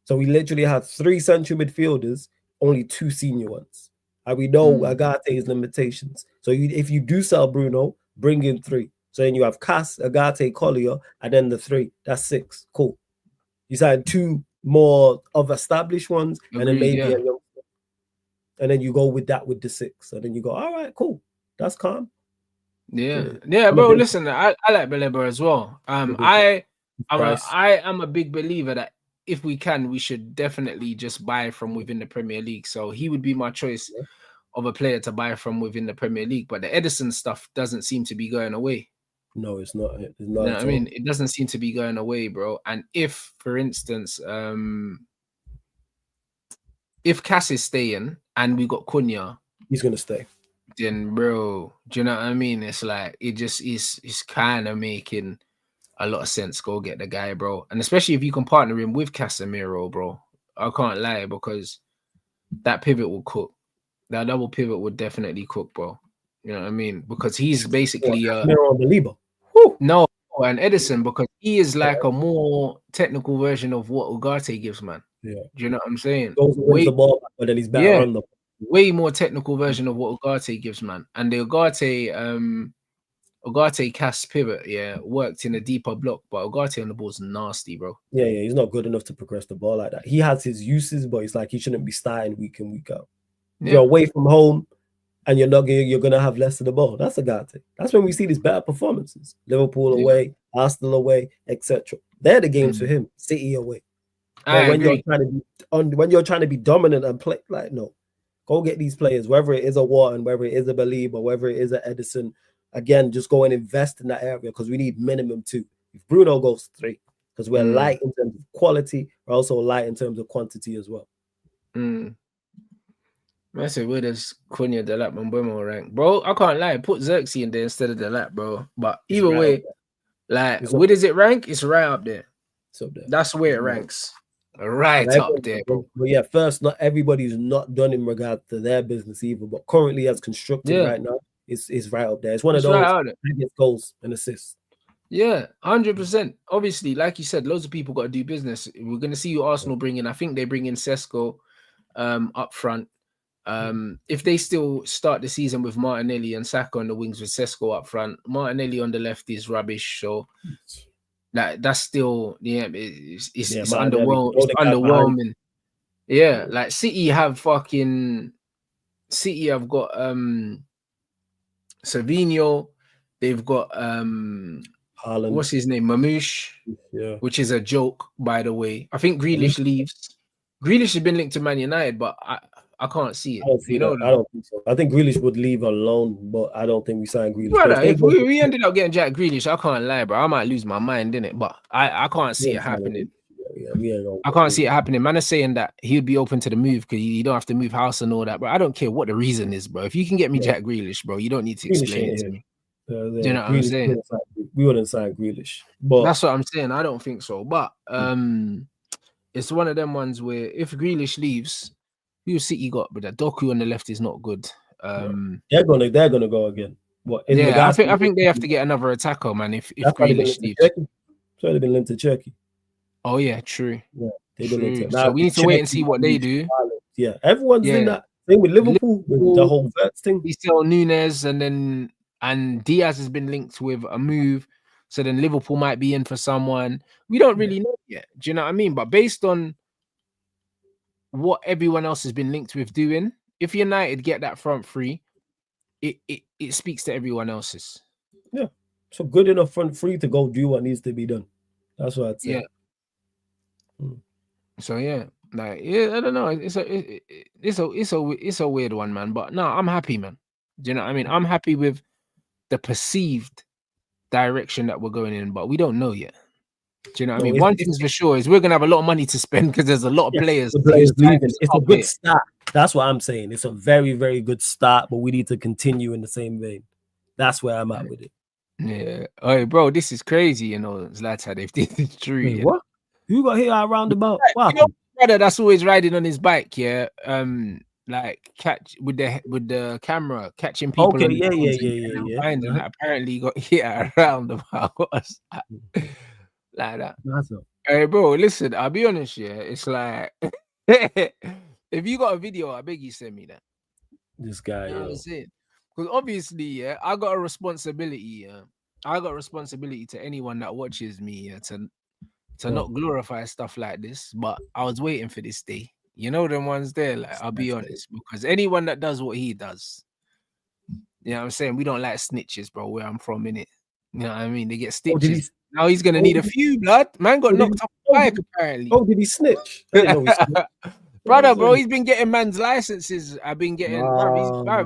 So we literally have 3 central midfielders, only 2 senior ones. And we know Agate's limitations. So if you do sell Bruno, bring in 3. So then you have Cass, Agate, Collier, and then the 3. That's 6. Cool. You sign 2 more of established ones, and then maybe a youngster. And then you go with that with the 6. And then you go, all right, cool. That's calm. Yeah, bro. Listen, I like Baleba as well. I am a big believer that if we can, we should definitely just buy from within the Premier League. So he would be my choice of a player to buy from within the Premier League. But the Edison stuff doesn't seem to be going away. No, it's not. It's not. You know what I mean? It doesn't seem to be going away, bro. And if, for instance, if Cass is staying and we got Cunha, he's gonna stay. Then, bro, do you know what I mean? It's like it just is. It's kind of making a lot of sense. Go get the guy, bro, and especially if you can partner him with Casemiro, bro. I can't lie, because that pivot will cook. That double pivot would definitely cook, bro. You know what I mean? Because he's basically no, and Edison, because he is like a more technical version of what Ugarte gives, man. Yeah. Do you know what I'm saying? Goes wins the ball, but then he's better on the way more technical version of what Ugarte gives, man. And the Ugarte cast pivot, worked in a deeper block, but Ugarte on the ball's nasty, bro. Yeah, he's not good enough to progress the ball like that. He has his uses, but it's like he shouldn't be starting week in, week out. If you're away from home and you're gonna have less of the ball. That's Ugarte. That's when we see these better performances. Liverpool away, Arsenal away, etc. They're the games for him. City away. But when you're trying to be dominant and play, like, no, go get these players, whether it is a Wharton, whether it is a Believe, or whether it is a Edison. Again, just go and invest in that area, because we need minimum 2. If Bruno goes 3, because we're light in terms of quality, we're also light in terms of quantity as well. I say, where does Cunha, Delap, and Mbeumo rank, bro? I can't lie, put Xerxes in there instead of Delap, bro. But either way, like, where does it rank? It's right up there. It's up there. That's where it ranks. Right up there, bro. But yeah, first, not everybody's not done in regard to their business either, but currently as constructed right now, it's right up there. It's one of those biggest goals and assists. Yeah, 100%. Obviously, like you said, loads of people got to do business. We're going to see you Arsenal bring in. I think they bring in Sesko up front. If they still start the season with Martinelli and Saka on the wings with Sesko up front, Martinelli on the left is rubbish. So that's still it's underwhelming. It's underwhelming. Yeah, like City have got Savinho. They've got what's his name, Mamouche, which is a joke, by the way. I think Grealish leaves. Grealish has been linked to Man United, but I can't see it. I don't think so. I think Grealish would leave alone, but I don't think we signed Grealish. Brother, if we ended up getting Jack Grealish, I can't lie, bro. I might lose my mind, innit? But I can't see it happening. I can't see it happening. Man is saying that he'd be open to the move because you don't have to move house and all that, bro. I don't care what the reason is, bro. If you can get me Jack Grealish, bro, you don't need to explain it to me. Do you know what I'm saying? We wouldn't sign Grealish, but that's what I'm saying. I don't think so. But it's one of them ones where if Grealish leaves, who City got? But the Doku on the left is not good. They're gonna go again. I think they have to get another attacker, man. If Grealish leaves, so they've been linked to Turkey. Oh yeah, true. Yeah, true. So we need to wait and see what they do. Yeah, everyone's in that thing with Liverpool with the whole Verts thing. We sell Nunes and Diaz has been linked with a move. So then Liverpool might be in for someone. We don't really know yet. Do you know what I mean? But based on what everyone else has been linked with doing, if United get that front three, it speaks to everyone else's. Yeah. So good enough front three to go do what needs to be done. That's what I'd say. Yeah. So I don't know. It's a weird one, man. But no, I'm happy, man. Do you know what I mean? I'm happy with the perceived direction that we're going in, but we don't know yet. Do you know what I mean? One thing's for sure is we're gonna have a lot of money to spend because there's a lot of players leaving. It's a good start. That's what I'm saying. It's a very, very good start, but we need to continue in the same vein. That's where I'm at with it. Yeah. Hey, bro, this is crazy. You know, Zlatan, if this is true. Wait, what? Who got hit out roundabout? You know, brother that's always riding on his bike, like catch with the camera, catching people. Okay, yeah. And apparently got hit at a roundabout. Like that. Hey, bro, listen, I'll be honest, it's like if you got a video, I beg you send me that. This guy, you know what I'm saying? Because obviously, I got a responsibility. I got a responsibility to anyone that watches me to not glorify stuff like this. But I was waiting for this day. You know them ones there, like I'll be honest, because anyone that does what he does, You know what I'm saying? We don't like snitches, bro, where I'm from, innit? You know what I mean? They get stitches. Did he, now he's going to need a few, blood. Man got knocked off the bike, apparently. Did he snitch? I didn't know he snitched. Brother, bro, he's been getting man's licenses. I've been getting,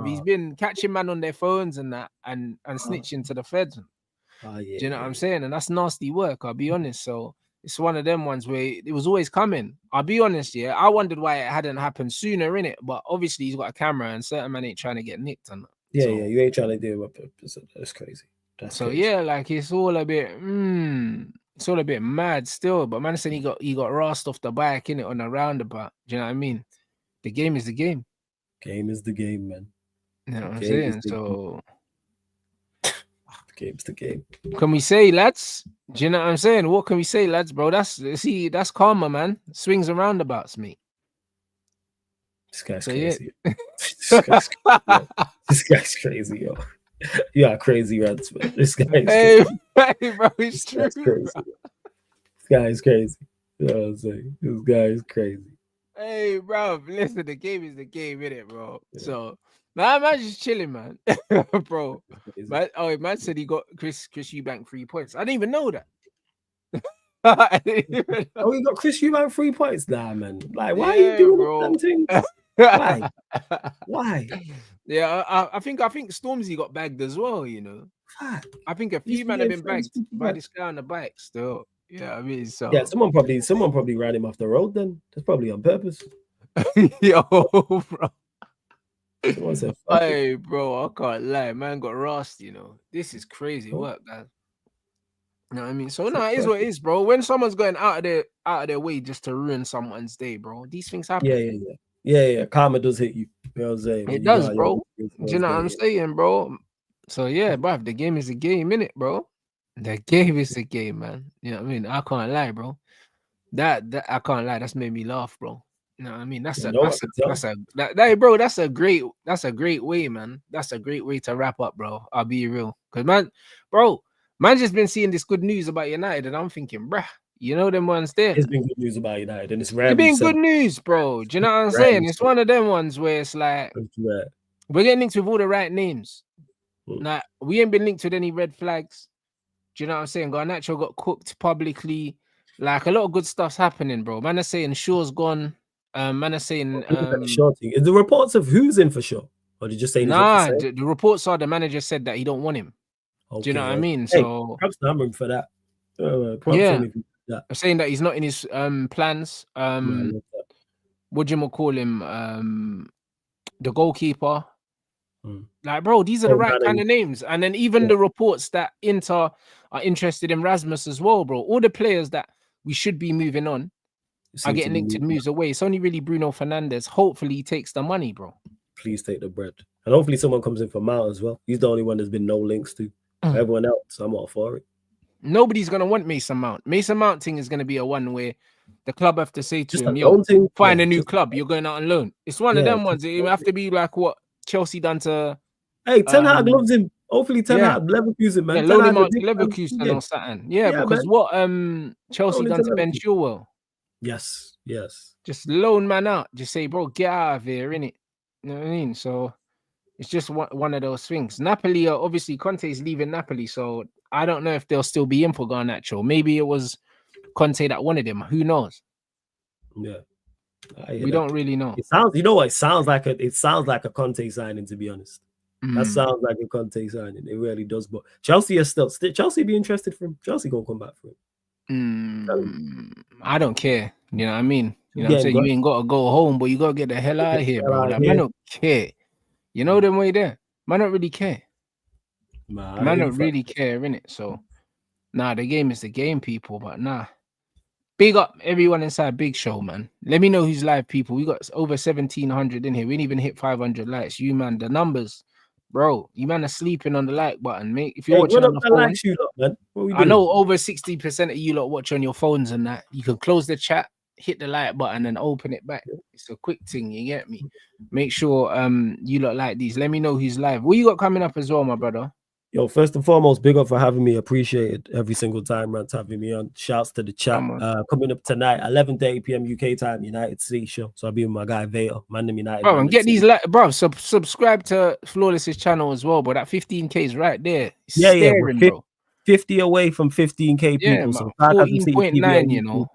he's been catching man on their phones and that, and snitching to the feds. Yeah, do you know what I'm saying? And that's nasty work, I'll be honest. So it's one of them ones where it was always coming. I'll be honest, yeah. I wondered why it hadn't happened sooner, innit? But obviously he's got a camera and certain man ain't trying to get nicked on that. Yeah, so, you ain't trying to do it. That's crazy. That's crazy. Yeah, like it's all a bit it's all a bit mad still. But man said he got rassed off the bike, innit, on a roundabout. Do you know what I mean? The game is the game. Game is the game, man. You know what I'm saying? So game's the game. Can we say, lads? Do you know what I'm saying? What can we say, lads, bro? That's karma, man. Swings and roundabouts, mate. This guy's crazy. Yeah. This guy's crazy, yo. You are crazy, Rants, man. This guy's crazy. Hey, bro, it's true. Crazy. This guy is crazy. You know what I'm saying? This guy is crazy. Hey, bro, listen, the game is the game, innit, bro? Yeah. So, man just chilling, man. Bro. Man said he got Chris Eubank 3 points. I didn't even know that. Oh, he got Chris Eubank 3 points? Nah, man. Like, why are you doing that thing? Why? Yeah, I think Stormzy got bagged as well, you know. I think a few men have been bagged by this guy on the bike still. Yeah, I mean, so yeah, someone probably ran him off the road then. That's probably on purpose. Yo, bro. Said, hey, bro, I can't lie. Man got rust, you know. This is crazy work, guys. You know what I mean? So no, it is what it is, bro. When someone's going out of their way just to ruin someone's day, bro, these things happen. Yeah. Karma does hit you. You know what I'm saying? It does, bro. Do you know what I'm saying, bro? So yeah, bruv, the game is a game, innit, bro? The game is a game, man. You know what I mean? I can't lie, bro. That I can't lie. That's made me laugh, bro. You know what I mean? That's a great way, man. That's a great way to wrap up, bro. I'll be real, cause man just been seeing this good news about United, and I'm thinking, bruh, you know them ones there. It's been good news about United, and it's rare. It's been good news, bro. Do you know what I'm saying? It's one of them ones where it's like we're getting linked with all the right names. Like we ain't been linked with any red flags. Do you know what I'm saying? Garnacho got cooked publicly. Like a lot of good stuff's happening, bro. Man are saying Shaw's gone. Man are saying Shaw thing. Is the reports of who's in for Shaw? Or did you just say the reports are the manager said that he don't want him. Okay. Do you know what I mean? Hey, so props to him for that. I'm saying that he's not in his plans. What do you call him? The goalkeeper. Like, bro, these are the right kind of names. And then even the reports that Inter are interested in Rasmus as well, bro. All the players that we should be moving on are getting linked to moves away. It's only really Bruno Fernandes. Hopefully he takes the money, bro. Please take the bread. And hopefully someone comes in for Mount as well. He's the only one there's been no links to. Everyone else, I'm all for it. Nobody's going to want Mason Mount. Mason Mount thing is going to be a one where the club have to say to him, yo, find a new club. You're going out on loan. It's one of them ones. It have to be like what Chelsea done to... Hey, Ten Hag loves him. Hopefully Ten Hag Leverkusen, man. Yeah, loan him out to Leverkusen or something. Yeah, because man. What Chelsea done to Ben Chilwell. Yes. Just loan man out. Just say, bro, get out of here, innit? You know what I mean? So it's just one of those things. Napoli, obviously, Conte's leaving Napoli, so I don't know if they'll still be in for Garnacho. Maybe it was Conte that wanted him. Who knows? Yeah. We don't really know. It sounds, you know what? It sounds like a Conte signing, to be honest. That sounds like a Conte signing. It really does. But Chelsea is still Chelsea be interested for him. Chelsea gonna come back for him. I don't care. You know what I mean? You know what I'm saying? You ain't gotta go home, but you gotta get the hell out of here, bro. Like, man don't care. You know them way there. Man don't really care. Man don't really care, innit? So the game is the game, people. But big up everyone inside Big Show, man. Let me know who's live, people. We got over 1,700 in here. We didn't even hit 500 likes. You, man, the numbers, bro. You, man, are sleeping on the like button, mate. If you're watching on the phone, I know over 60% of you lot watch on your phones and that. You can close the chat, hit the like button, and open it back. It's a quick thing, you get me? Make sure you lot like these. Let me know who's live. What you got coming up as well, my brother? Yo, first and foremost, big up for having me. Appreciated every single time, Rants having me on. Shouts to the chat. Coming up tonight, 11:30 p.m. UK time, United City show. So I'll be with my guy Vader, Mandem United. Bro, and get these bro. Subscribe to Flawless's channel as well, bro. That 15K is right there. It's staring, bro. 50 away from 15K people. So 14.9, you know.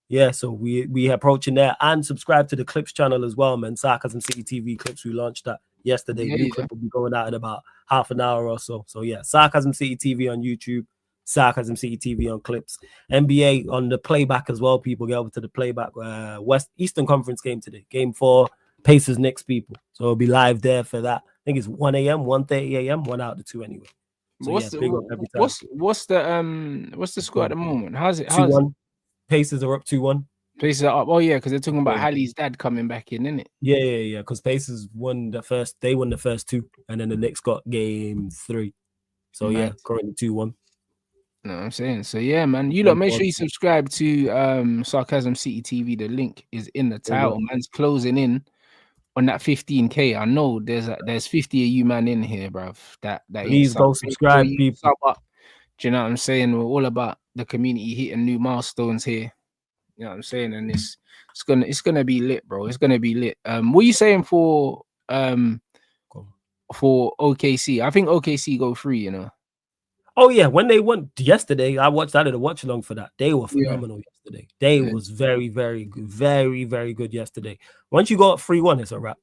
Yeah, so we approaching there, and subscribe to the Clips channel as well, man. Sarcasm City TV Clips. We launched that yesterday. New clip will be going out in about half an hour or so. So yeah, Sarcasm City TV on YouTube, Sarcasm City TV on Clips. NBA on the playback as well. People get over to the playback. Eastern Conference game today, Game 4, Pacers Knicks people. So it'll be live there for that. I think it's 1 a.m., 1:30 a.m., 1 out of the 2 anyway. So what's the score at the moment? How's it? 2-1. Pacers are up 2-1. Pacers are up. Oh yeah, because they're talking about Hallie's dad coming back in, isn't it? Yeah. Because Pacers won the first. They won the first 2, and then the Knicks got game 3. So yeah, currently 2-1. No, I'm saying. So yeah, man. You lot, make sure you subscribe to Sarcasm City TV. The link is in the title. Man's closing in on that 15K. I know there's 50 of you man in here, bruv. That please go subscribe, people. Do you know what I'm saying? We're all about the community hitting new milestones here. You know what I'm saying? And it's gonna be lit, bro. It's gonna be lit. What are you saying for OKC? I think OKC go free, you know. Oh yeah, when they won yesterday, I did a watch along for that. They were phenomenal yesterday. They was very, very good, very, very good yesterday. Once you go up 3-1, it's a wrap.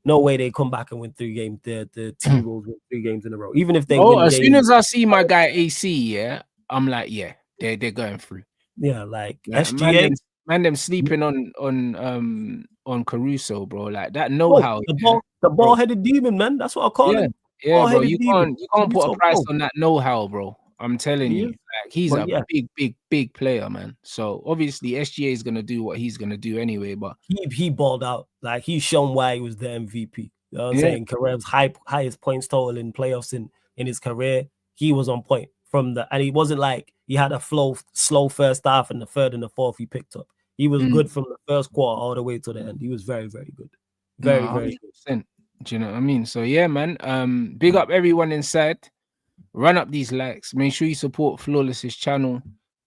No way they come back and win 3 games. The T-Wolves win 3 games in a row. Even if they win as soon as I see my guy AC, I'm like, they're going through. Yeah, like SGA. Man, them sleeping on Caruso, bro. Like that know-how. The ball-headed demon, man. That's what I call him. Yeah, bro. You can't put a price on that know-how, bro. I'm telling you, like he's a big player, man. So obviously SGA is gonna do what he's gonna do anyway. But he balled out. Like he's shown why he was the MVP. You know what I'm saying? Karev's highest points total in playoffs in his career. He was on point and he wasn't like he had a slow first half, and the third and the fourth he picked up. He was good from the first quarter all the way to the end. He was very, very good. Very, very good. Do you know what I mean? So yeah, man. Big up everyone inside. Run up these likes. Make sure you support Flawless's channel.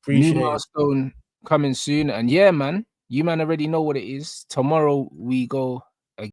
New milestone coming soon. And yeah, man, you man already know what it is. Tomorrow we go